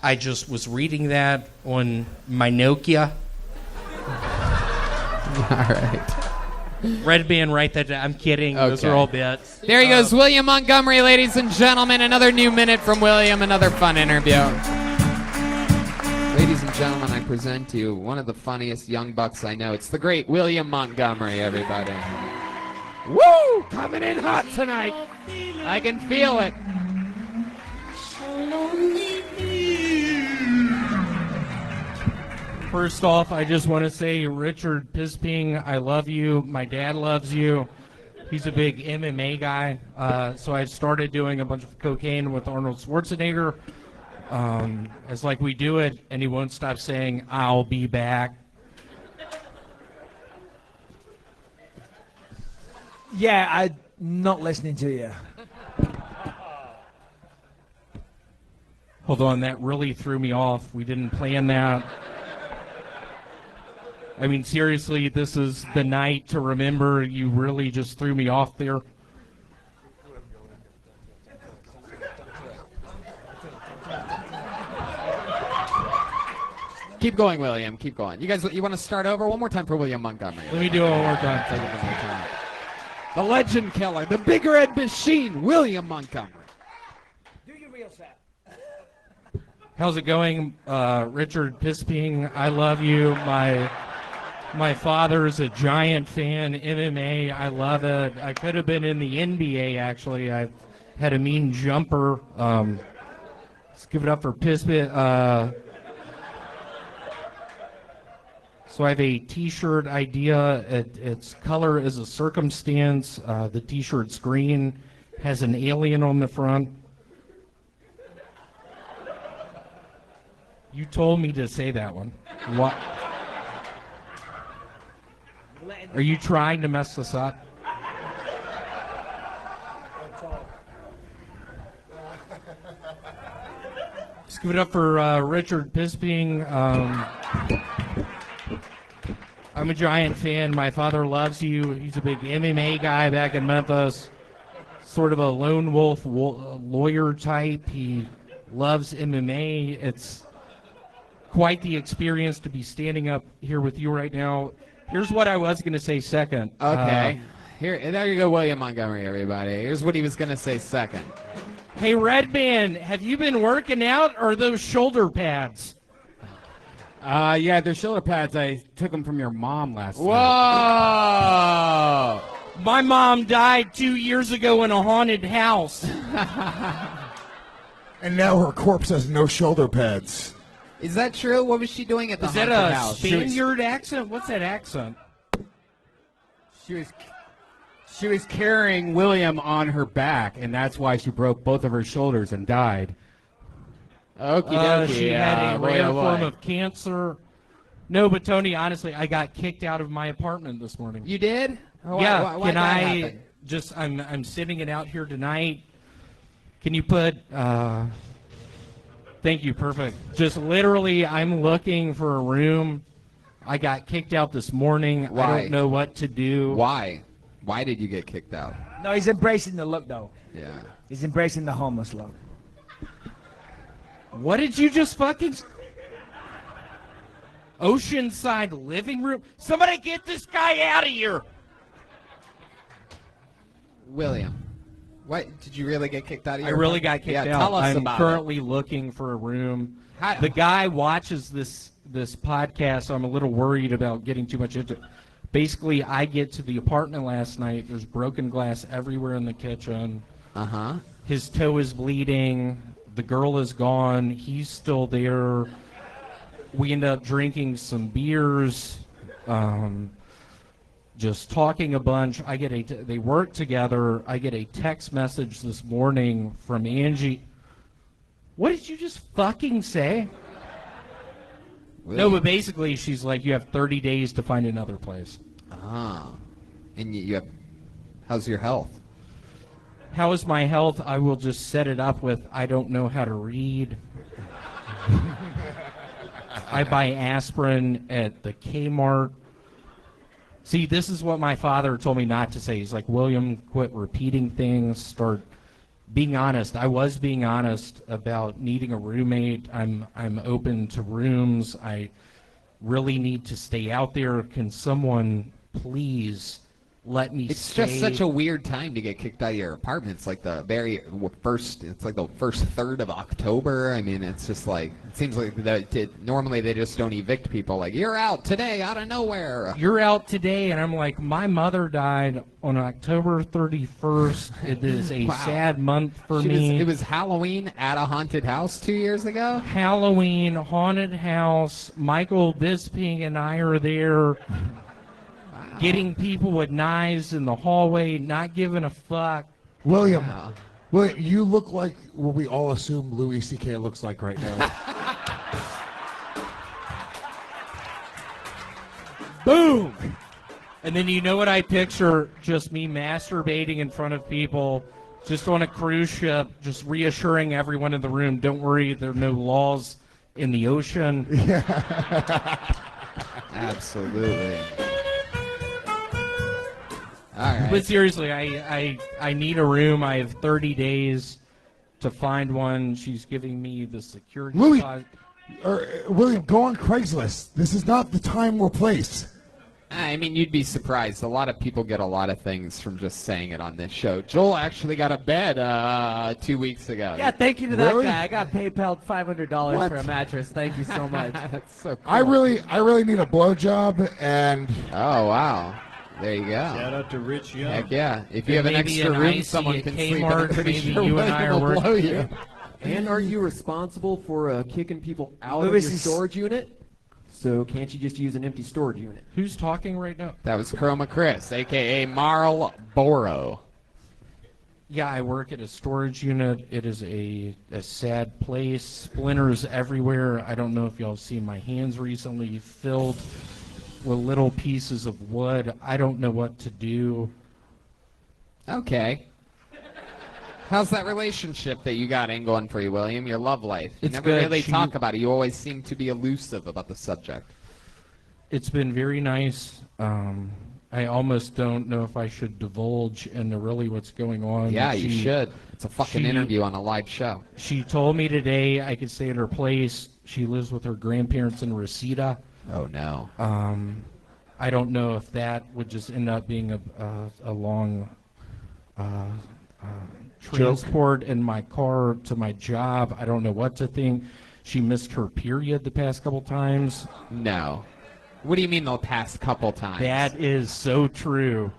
I just was reading that on my Nokia. All right. Red Band, write that down. I'm kidding. Those Okay. are all bits. There he goes, William Montgomery, ladies and gentlemen. Another new minute from William, another fun interview. Ladies and gentlemen, I present to you one of the funniest young bucks I know. It's the great William Montgomery, everybody. Woo! Coming in hot tonight. I can feel it. First off, I just want to say, Richard Pisping, I love you. My dad loves you. He's a big MMA guy. So I started doing a bunch of cocaine with Arnold Schwarzenegger. It's like we do it, and he won't stop saying, I'll be back. Yeah, I'm not listening to you. Hold on, that really threw me off. We didn't plan that. I mean, seriously, this is the night to remember. You really just threw me off there. Keep going, William. Keep going. You guys, you want to start over? One more time for William Montgomery. Let me do it one more time. Take it one more time. The legend killer, the big red machine, William Montgomery. Do your real set. How's it going, Richard Pisping? I love you. My father is a giant fan. MMA, I love it. I could have been in the NBA, actually. I had a mean jumper. Let's give it up for Pisping. So I have a T-shirt idea. Its color is a circumstance. The T-shirt's green, has an alien on the front. You told me to say that one. What? Are you trying to mess this up? Let's give it up for Richard Bisping. I'm a giant fan. My father loves you. He's a big MMA guy back in Memphis. Sort of a lone wolf lawyer type. He loves MMA. It's quite the experience to be standing up here with you right now. Here's what I was going to say second. Okay. There you go, William Montgomery, everybody. Here's what he was going to say second. Hey, Redman, have you been working out or are those shoulder pads? Yeah, they're shoulder pads. I took them from your mom last night. Whoa! My mom died 2 years ago in a haunted house. And now her corpse has no shoulder pads. Is that true? What was she doing at the Is that haunted a house? Spaniard accent? What's that accent? She was carrying William on her back, and that's why she broke both of her shoulders and died. Okie dokie. She had a boy, rare oh, boy. form of cancer. No, but Tony, honestly, I got kicked out of my apartment this morning. You did? Yeah. Why'd Can that I happen? just? I'm sitting it out here tonight. Can you put? Thank you. Perfect. Just literally, I'm looking for a room. I got kicked out this morning. Why? I don't know what to do. Why? Why did you get kicked out? No, he's embracing the look, though. Yeah. He's embracing the homeless look. What did you just fucking? Oceanside living room? Somebody get this guy out of here! William, what did you really get kicked out of I your really apartment? got kicked Yeah, out. tell us I'm about currently looking for a room. How- The guy watches this podcast, so I'm a little worried about getting too much into it. Basically, I get to the apartment last night. There's broken glass everywhere in the kitchen. Uh-huh. His toe is bleeding. The girl is gone. He's still there. We end up drinking some beers, just talking a bunch. They work together. I get a text message this morning from Angie. What did you just fucking say? No, but basically she's like, you have 30 days to find another place. Ah. And you have, how's your health? How is my health? I will just set it up with, I don't know how to read. I buy aspirin at the Kmart. See, this is what my father told me not to say. He's like, William, quit repeating things, start being honest. I was being honest about needing a roommate. I'm open to rooms. I really need to stay out there. Can someone please let me It's stay? just such a weird time to get kicked out of your apartment. It's like the first third of October. I mean, it's just like, it seems like normally they just don't evict people. Like, you're out today out of nowhere. You're out today, and I'm like, my mother died on October 31st. It is a Wow. sad month for me. It was Halloween at a haunted house 2 years ago? Halloween, haunted house. Michael Bisping and I are there. Getting people with knives in the hallway, not giving a fuck. William, William, you look like what we all assume Louis C.K. looks like right now. Boom! And then you know what I picture? Just me masturbating in front of people, just on a cruise ship, just reassuring everyone in the room, don't worry, there are no laws in the ocean. Absolutely. All right. But seriously, I need a room. I have 30 days to find one. She's giving me the security Louis, deposit. William, go on Craigslist. This is not the time or place. I mean, you'd be surprised. A lot of people get a lot of things from just saying it on this show. Joel actually got a bed 2 weeks ago. Yeah, thank you to that Really? guy. I got PayPal'd $500 What? for a mattress. Thank you so much. That's so cool. I really need a blowjob, and Oh, wow. There you go. Shout out to Rich Young. Heck yeah. If you have an Maybe extra an room, icy someone at can sleep in. Kmart, I'm pretty maybe sure you and I William are will blow working. you. And are you responsible for kicking people out Louis of your is- storage unit? So can't you just use an empty storage unit? Who's talking right now? That was Chroma Chris, a.k.a. Marlboro. Yeah, I work at a storage unit. It is a sad place. Splinters everywhere. I don't know if y'all have seen my hands recently filled with little pieces of wood. I don't know what to do. Okay. How's that relationship that you got going for you, William? Your love life? You It's never good. really talk about it. You always seem to be elusive about the subject. It's been very nice. I almost don't know if I should divulge into really what's going on. Yeah, you should. It's a fucking interview on a live show. She told me today I could stay at her place. She lives with her grandparents in Reseda. Oh, no. I don't know if that would just end up being a long transport in my car to my job. I don't know what to think. She missed her period the past couple times. No. What do you mean the past couple times? That is so true.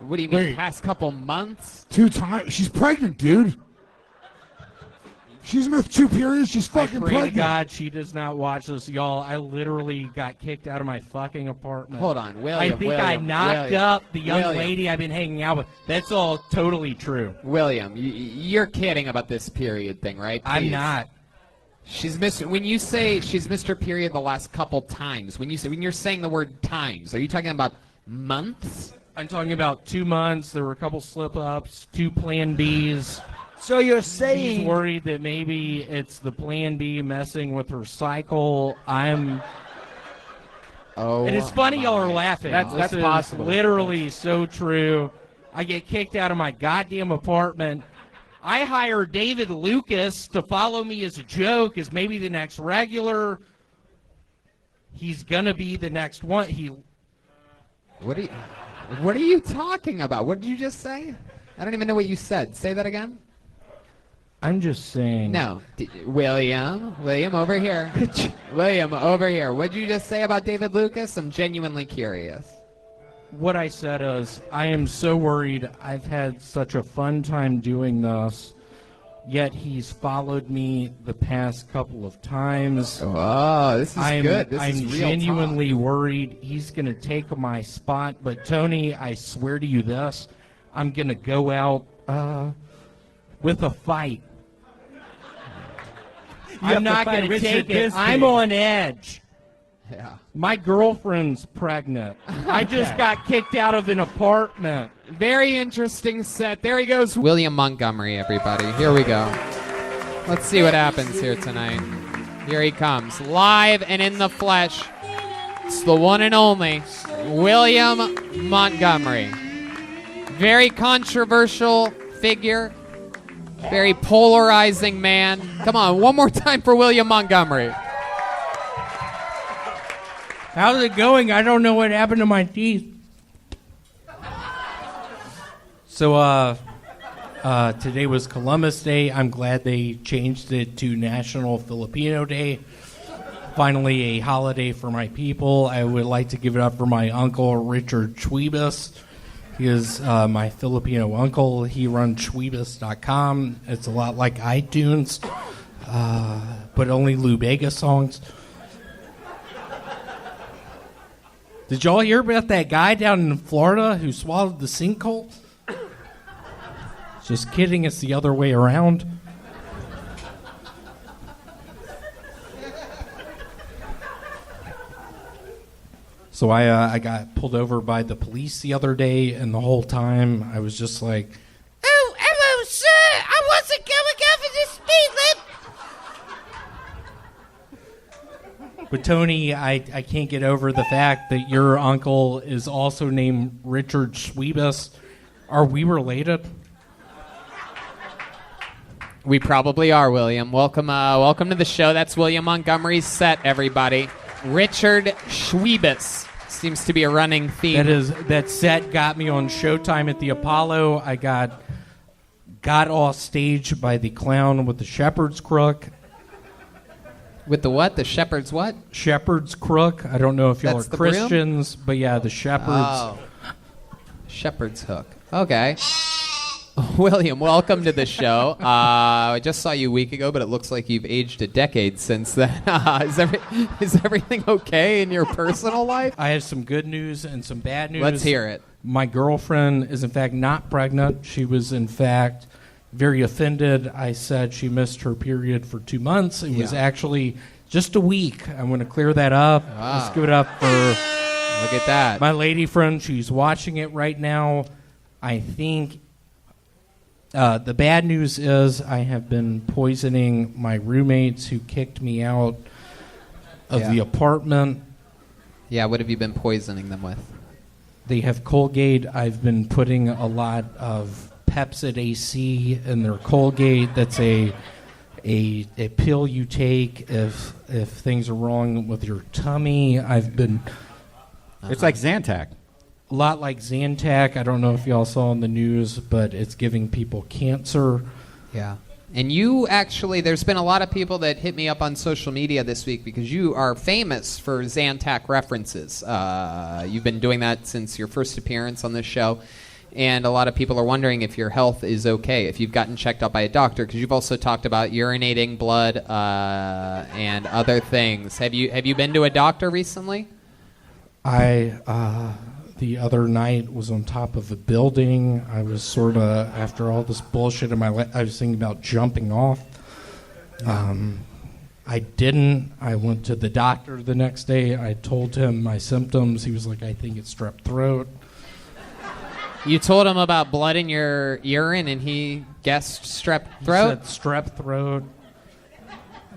What do you mean, Wait. past couple months? 2 times. She's pregnant, dude. She's missed 2 periods. She's I fucking pray to pregnant. God she does not watch this, y'all. I literally got kicked out of my fucking apartment. Hold on, William. I think I knocked up the young William. lady I've been hanging out with. That's all totally true. William, you're kidding about this period thing, right? I'm Please. not. She's missed. When you say she's missed her period the last couple times, when you're saying the word times, are you talking about months? I'm talking about 2 months. There were a couple slip-ups, 2 Plan Bs. So you're saying... She's worried that maybe it's the Plan B messing with her cycle. And it's funny y'all are laughing. That's This is possible. literally so true. I get kicked out of my goddamn apartment. I hire David Lucas to follow me as a joke, as maybe the next regular. He's gonna be the next one. What are you talking about? What did you just say? I don't even know what you said. Say that again. I'm just saying. No, William, over here. William, over here. What did you just say about David Lucas? I'm genuinely curious. What I said is, I am so worried. I've had such a fun time doing this, yet he's followed me the past couple of times. Oh, this is good. This I'm is real genuinely worried he's going to take my spot. But Tony, I swear to you this, I'm going to go out with a fight. I'm not going to take it. I'm on edge. Yeah. My girlfriend's pregnant. I just got kicked out of an apartment. Very interesting set. There he goes. William Montgomery, everybody. Here we go. Let's see what happens here tonight. Here he comes, live and in the flesh. It's the one and only William Montgomery. Very controversial figure. Very polarizing man. Come on, one more time for William Montgomery. How's it going? I don't know what happened to my teeth. So, today was Columbus Day. I'm glad they changed it to National Filipino Day. Finally, a holiday for my people. I would like to give it up for my uncle, Richard Schwiebus. He is my Filipino uncle. He runs Schwiebus.com. It's a lot like iTunes, but only Lou Bega songs. Did y'all hear about that guy down in Florida who swallowed the sinkhole? Just kidding, it's the other way around. So I got pulled over by the police the other day, and the whole time I was just like, Oh, hello, sir. I wasn't going over the speed limit. but Tony, I can't get over the fact that your uncle is also named Richard Schwiebus. Are we related? We probably are, William. Welcome to the show. That's William Montgomery's set, everybody. Richard Schwiebus seems to be a running theme. That set got me on Showtime at the Apollo. I got off stage by the clown with the shepherd's crook. With the what? The shepherd's what? Shepherd's crook. I don't know if y'all That's are the broom? Christians, but yeah, the shepherd's. Oh. Shepherd's hook. Okay. William, welcome to the show. I just saw you a week ago, but it looks like you've aged a decade since then. Is everything okay in your personal life? I have some good news and some bad news. Let's hear it. My girlfriend is, in fact, not pregnant. She was, in fact, very offended. I said she missed her period for 2 months. It was actually just a week. I'm going to clear that up. Wow. Let's give it up for Look at that. My lady friend, she's watching it right now. I think the bad news is I have been poisoning my roommates who kicked me out of the apartment. Yeah, what have you been poisoning them with? They have Colgate. I've been putting a lot of Pepsid AC in their Colgate. That's a pill you take if things are wrong with your tummy. I've been... It's like Zantac. A lot like Zantac. I don't know if y'all saw on the news, but it's giving people cancer. Yeah. And you actually, there's been a lot of people that hit me up on social media this week because you are famous for Zantac references. You've been doing that since your first appearance on this show. And a lot of people are wondering if your health is okay, if you've gotten checked out by a doctor, because you've also talked about urinating blood and other things. Have you been to a doctor recently? The other night was on top of a building. I was sort of, after all this bullshit in my life, I was thinking about jumping off. I didn't. I went to the doctor the next day. I told him my symptoms. He was like, I think it's strep throat. You told him about blood in your urine, and he guessed strep throat? He said strep throat.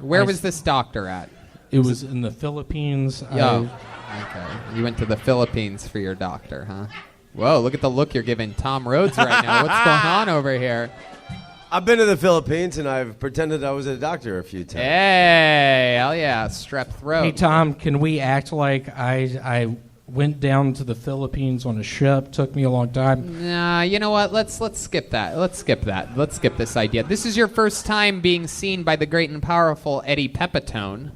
Where was this doctor at? It was in the Philippines. Okay. You went to the Philippines for your doctor, huh? Whoa, look at the look you're giving Tom Rhodes right now. What's going on over here? I've been to the Philippines, and I've pretended I was a doctor a few times. Hey, hell yeah, strep throat. Hey, Tom, can we act like I went down to the Philippines on a ship? Took me a long time. Nah, you know what? Let's skip that. Let's skip this idea. This is your first time being seen by the great and powerful Eddie Pepitone.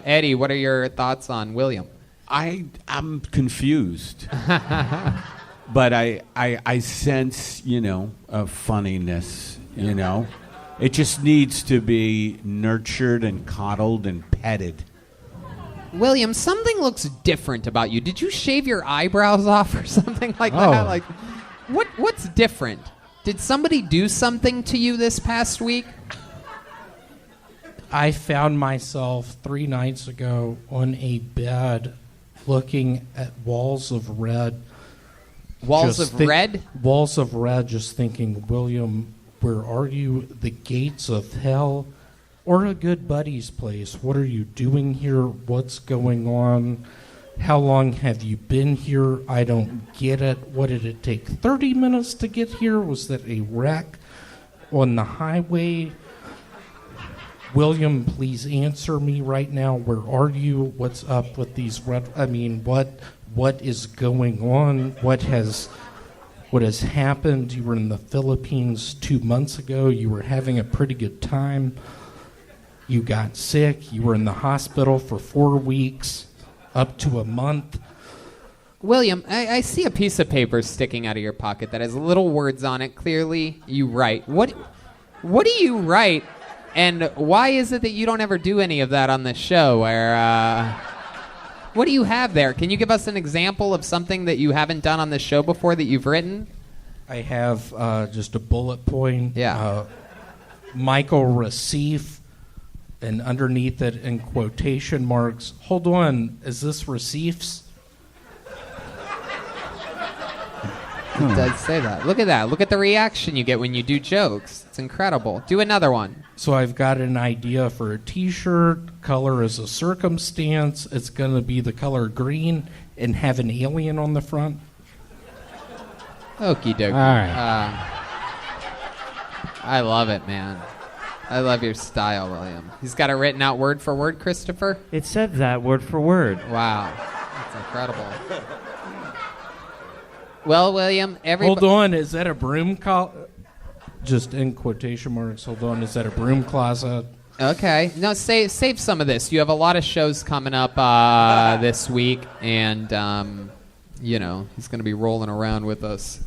Eddie, what are your thoughts on William? I'm confused. But I sense, a funniness, It just needs to be nurtured and coddled and petted. William, something looks different about you. Did you shave your eyebrows off or something like that? Like, what's different? Did somebody do something to you this past week? I found myself 3 nights ago on a bed looking at walls of red. Walls of red? Walls of red, just thinking, William, where are you? The gates of hell? Or a good buddy's place? What are you doing here? What's going on? How long have you been here? I don't get it. What did it take? 30 minutes to get here? Was that a wreck on the highway? William, please answer me right now. Where are you? What's up with these red? I mean, what is going on? What has happened? You were in the Philippines 2 months ago. You were having a pretty good time. You got sick. You were in the hospital for 4 weeks, up to a month. William, I see a piece of paper sticking out of your pocket that has little words on it. Clearly, you write. What do you write? And why is it that you don't ever do any of that on this show? What do you have there? Can you give us an example of something that you haven't done on this show before that you've written? I have just a bullet point. Yeah. Michael Recife, and underneath it in quotation marks, hold on, is this Recife's? It does say that. Look at that. Look at the reaction you get when you do jokes. It's incredible. Do another one. So I've got an idea for a T-shirt. Color is a circumstance. It's going to be the color green and have an alien on the front. Okie dokie. All right. I love it, man. I love your style, William. He's got it written out word for word, Christopher? It said that word for word. Wow. That's incredible. Well, William, Hold on, is that a broom closet? Just in quotation marks, hold on, is that a broom closet? Okay. No, save some of this. You have a lot of shows coming up this week, and, he's going to be rolling around with us.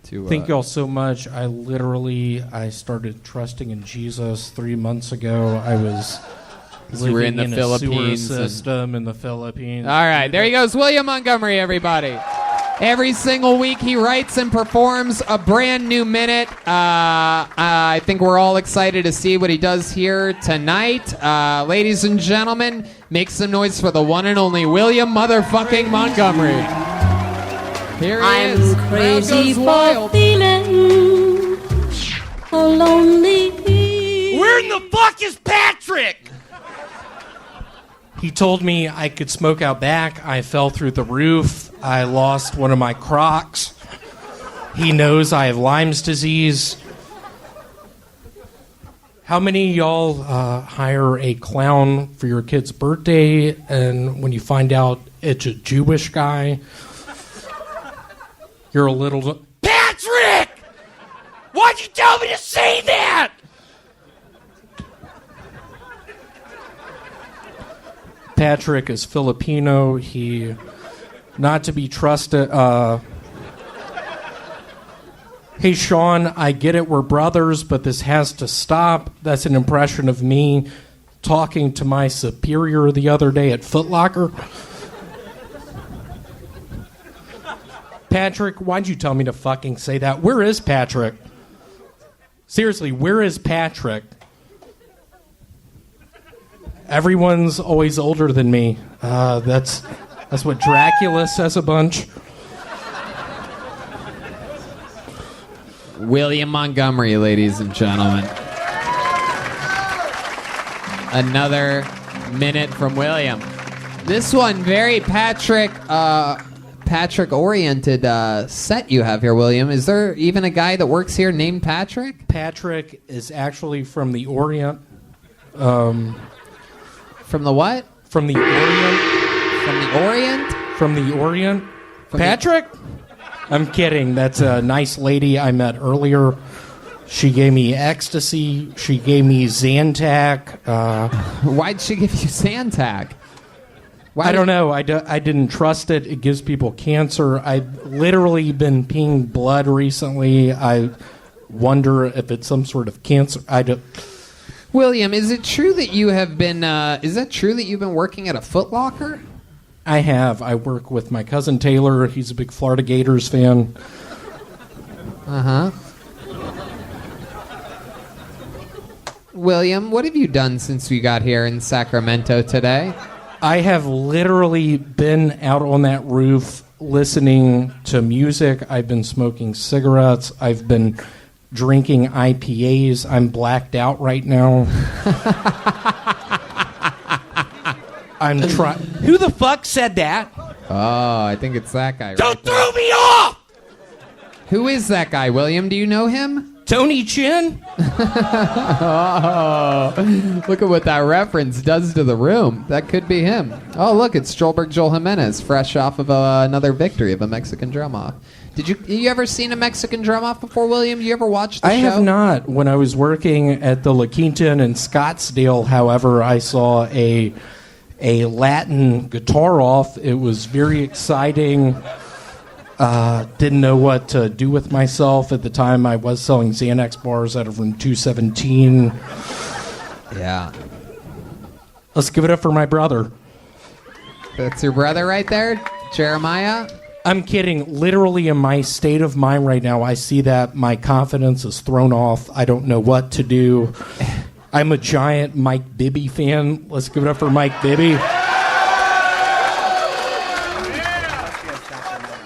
Thank y'all so much. I started trusting in Jesus 3 months ago. I was living in a sewer system in the Philippines. All right, there he goes, William Montgomery, everybody. Every single week he writes and performs a brand new minute. I think we're all excited to see what he does here tonight. Ladies and gentlemen, make some noise for the one and only William motherfucking Montgomery. Here he is. I'm crazy Crowd goes for wild. feeling so lonely. Where in the fuck is Patrick? He told me I could smoke out back. I fell through the roof. I lost one of my Crocs. He knows I have Lyme's disease. How many of y'all hire a clown for your kid's birthday, and when you find out it's a Jewish guy, you're a little... Patrick! Why'd you tell me to say that? Patrick is Filipino. He, not to be trusted. Hey, Sean, I get it, we're brothers, but this has to stop. That's an impression of me talking to my superior the other day at Foot Locker. Patrick, why'd you tell me to fucking say that? Where is Patrick? Seriously, where is Patrick? Everyone's always older than me. That's what Dracula says a bunch. William Montgomery, ladies and gentlemen. Another minute from William. This one, very Patrick-oriented set you have here, William. Is there even a guy that works here named Patrick? Patrick is actually from the Orient. From the what? From the Orient. From the Orient? From the Orient. Patrick? I'm kidding. That's a nice lady I met earlier. She gave me ecstasy. She gave me Zantac. Why'd she give you Zantac? I don't know. I didn't trust it. It gives people cancer. I've literally been peeing blood recently. I wonder if it's some sort of cancer. William, is it true that you have been? Is that true that you've been working at a Foot Locker? I have. I work with my cousin Taylor. He's a big Florida Gators fan. William, what have you done since we got here in Sacramento today? I have literally been out on that roof listening to music. I've been smoking cigarettes. I've been drinking IPAs. I'm blacked out right now. Who the fuck said that? Oh, I think it's that guy. Don't throw me off! Who is that guy, William? Do you know him? Tony Chin? Oh, look at what that reference does to the room. That could be him. Oh, look, it's Joelberg Joel Jimenez, fresh off of another victory of a Mexican drum-off. Did you ever seen a Mexican drum-off before, William? You ever watched the show? I have not. When I was working at the La Quinta in Scottsdale, however, I saw a Latin guitar off. It was very exciting. Didn't know what to do with myself. At the time, I was selling Xanax bars out of room 217. Yeah. Let's give it up for my brother. That's your brother right there, Jeremiah? I'm kidding. Literally in my state of mind right now, I see that my confidence is thrown off. I don't know what to do. I'm a giant Mike Bibby fan. Let's give it up for Mike Bibby.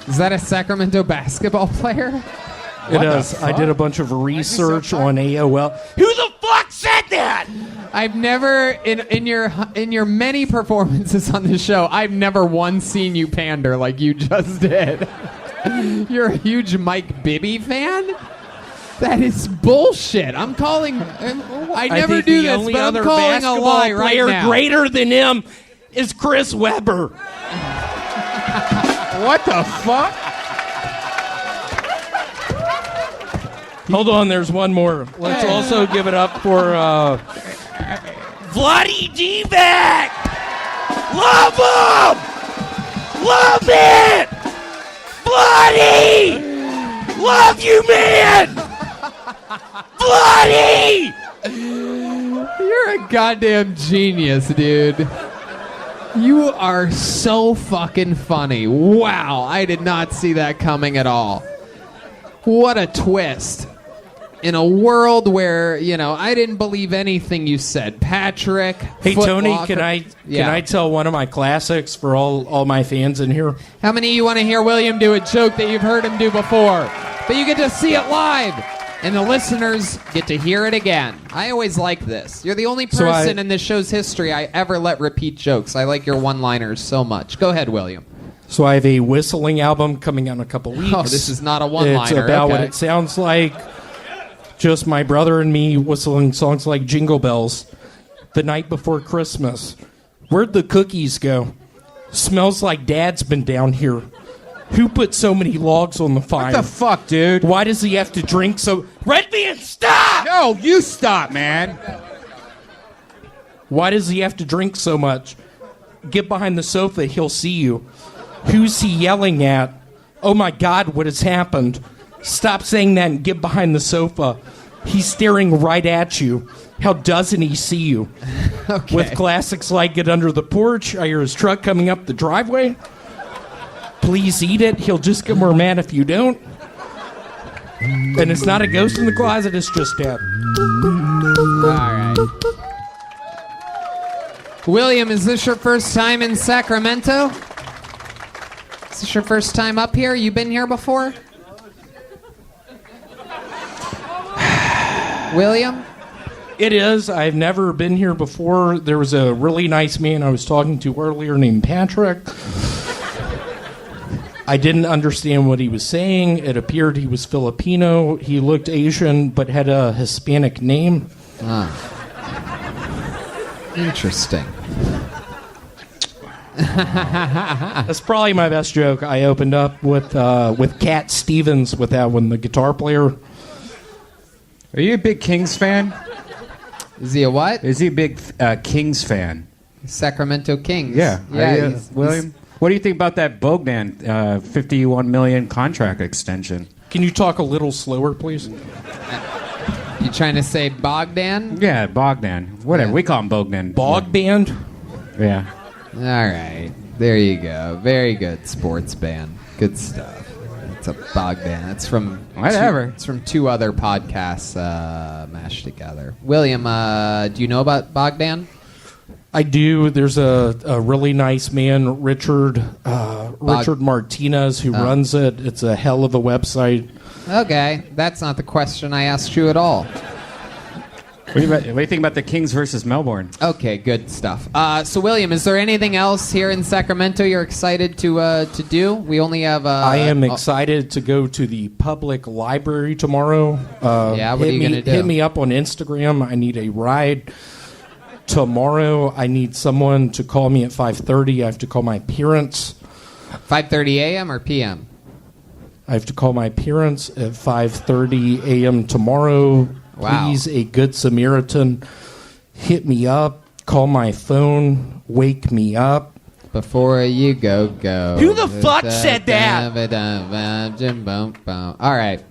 Is that a Sacramento basketball player? It is. I did a bunch of research on AOL. Who the fuck said that? I've never, in your many performances on the show, I've never once seen you pander like you just did. You're a huge Mike Bibby fan? That is bullshit. I'm calling. I never do this, but I'm calling a lie right player now. Greater than him is Chris Webber. What the fuck? Hold on, there's one more. Let's also give it up for Vladi Divac! Love him! Love it! Vladi! Love you, man! Vladi! You're a goddamn genius, dude. You are so fucking funny. Wow, I did not see that coming at all. What a twist. In a world where, I didn't believe anything you said. Patrick, Hey, Foot Tony, Locker. can I tell one of my classics for all my fans in here? How many of you want to hear William do a joke that you've heard him do before? But you get to see it live. And the listeners get to hear it again. I always like this. You're the only person in this show's history I ever let repeat jokes. I like your one-liners so much. Go ahead, William. So I have a whistling album coming out in a couple weeks. Oh, this is not a one-liner. It's about what Okay. it sounds like. Just my brother and me whistling songs like Jingle Bells. The night before Christmas. Where'd the cookies go? Smells like Dad's been down here. Who put so many logs on the fire? What the fuck, dude? Why does he have to drink so... Red Bean, stop! No, you stop, man. Why does he have to drink so much? Get behind the sofa, he'll see you. Who's he yelling at? Oh my God, what has happened? Stop saying that and get behind the sofa. He's staring right at you. How doesn't he see you? Okay. With classics like Get Under the Porch, I hear his truck coming up the driveway. Please eat it. He'll just get more mad if you don't. And it's not a ghost in the closet, it's just Dad. All right. William, is this your first time in Sacramento? Is this your first time up here? You been here before? William? It is. I've never been here before. There was a really nice man I was talking to earlier named Patrick. I didn't understand what he was saying. It appeared he was Filipino. He looked Asian, but had a Hispanic name. Interesting. That's probably my best joke. I opened up with Cat Stevens with that one, the guitar player. Are you a big Kings fan? Is he a what? Is he a big Kings fan? Sacramento Kings. Yeah. Yeah. William? What do you think about that Bogdan $51 million contract extension? Can you talk a little slower, please? You trying to say Bogdan? Yeah, Bogdan. Whatever. Yeah. We call him Bogdan. Band? Yeah. All right. There you go. Very good sports band. Good stuff. It's a Bogdan. It's from whatever. It's from two other podcasts mashed together. William, do you know about Bogdan? I do. There's a really nice man, Richard Martinez, who runs it. It's a hell of a website. Okay, that's not the question I asked you at all. What do you think about the Kings versus Melbourne? Okay, good stuff. So, William, is there anything else here in Sacramento you're excited to do? We only have... I am excited to go to the public library tomorrow. Yeah, what are you going to do? Hit me up on Instagram. I need a ride. Tomorrow, I need someone to call me at 5:30. I have to call my parents. 5:30 a.m. or p.m.? I have to call my parents at 5:30 a.m. tomorrow. Wow. Please, a good Samaritan, hit me up, call my phone, wake me up. Before you go. Who the fuck said that? All right.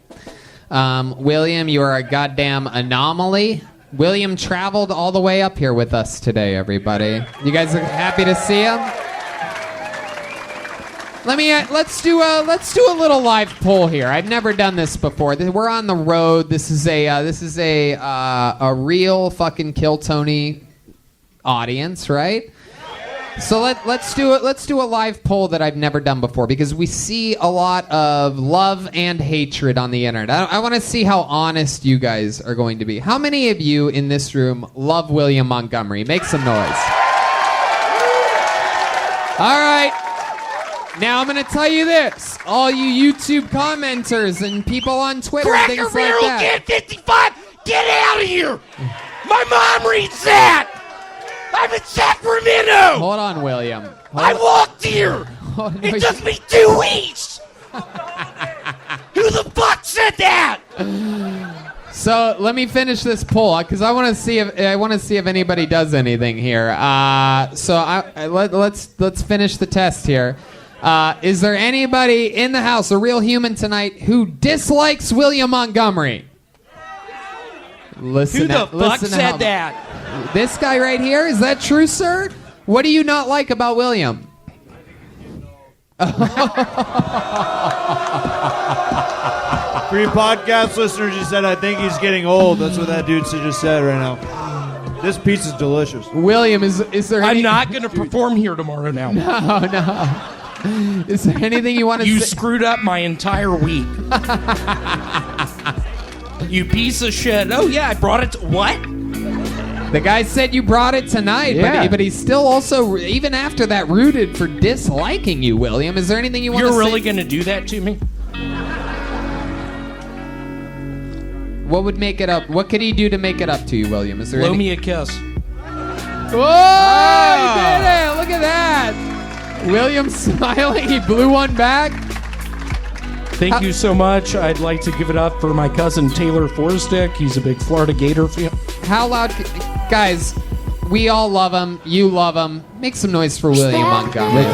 William, you are a goddamn anomaly. William traveled all the way up here with us today, everybody. You guys are happy to see him? Let's do a little live poll here. I've never done this before. We're on the road. This is a real fucking Kill Tony audience, right? So let's do a live poll that I've never done before because we see a lot of love and hatred on the internet. I want to see how honest you guys are going to be. How many of you in this room love William Montgomery? Make some noise. All right. Now I'm going to tell you this. All you YouTube commenters and people on Twitter and things like that. 55, get out of here! My mom reads that! I'm in Sacramento! Hold on, William. I walked here! It took me 2 weeks! Who the fuck said that? So let me finish this poll because I want to see if anybody does anything here. Let's finish the test here. Is there anybody in the house, a real human tonight, who dislikes William Montgomery? Who the fuck said that? This guy right here? Is that true, sir? What do you not like about William? For you podcast listeners, he said, I think he's getting old. That's what that dude just said right now. This pizza's delicious. William, is there I'm not going to perform here tomorrow now. No. Is there anything you want to say? You screwed up my entire week. You piece of shit. Oh, yeah, I brought it to... What? The guy said you brought it tonight, but he's still also, even after that, rooted for disliking you, William. Is there anything you want to say? You're really going to do that to me? What would make it up? What could he do to make it up to you, William? Is there Blow me a kiss. Oh, he did it! Look at that! William smiling. He blew one back. Thank you so much. I'd like to give it up for my cousin Taylor Forstick. He's a big Florida Gator fan. How loud? Guys, we all love him. You love him. Make some noise for William Montgomery.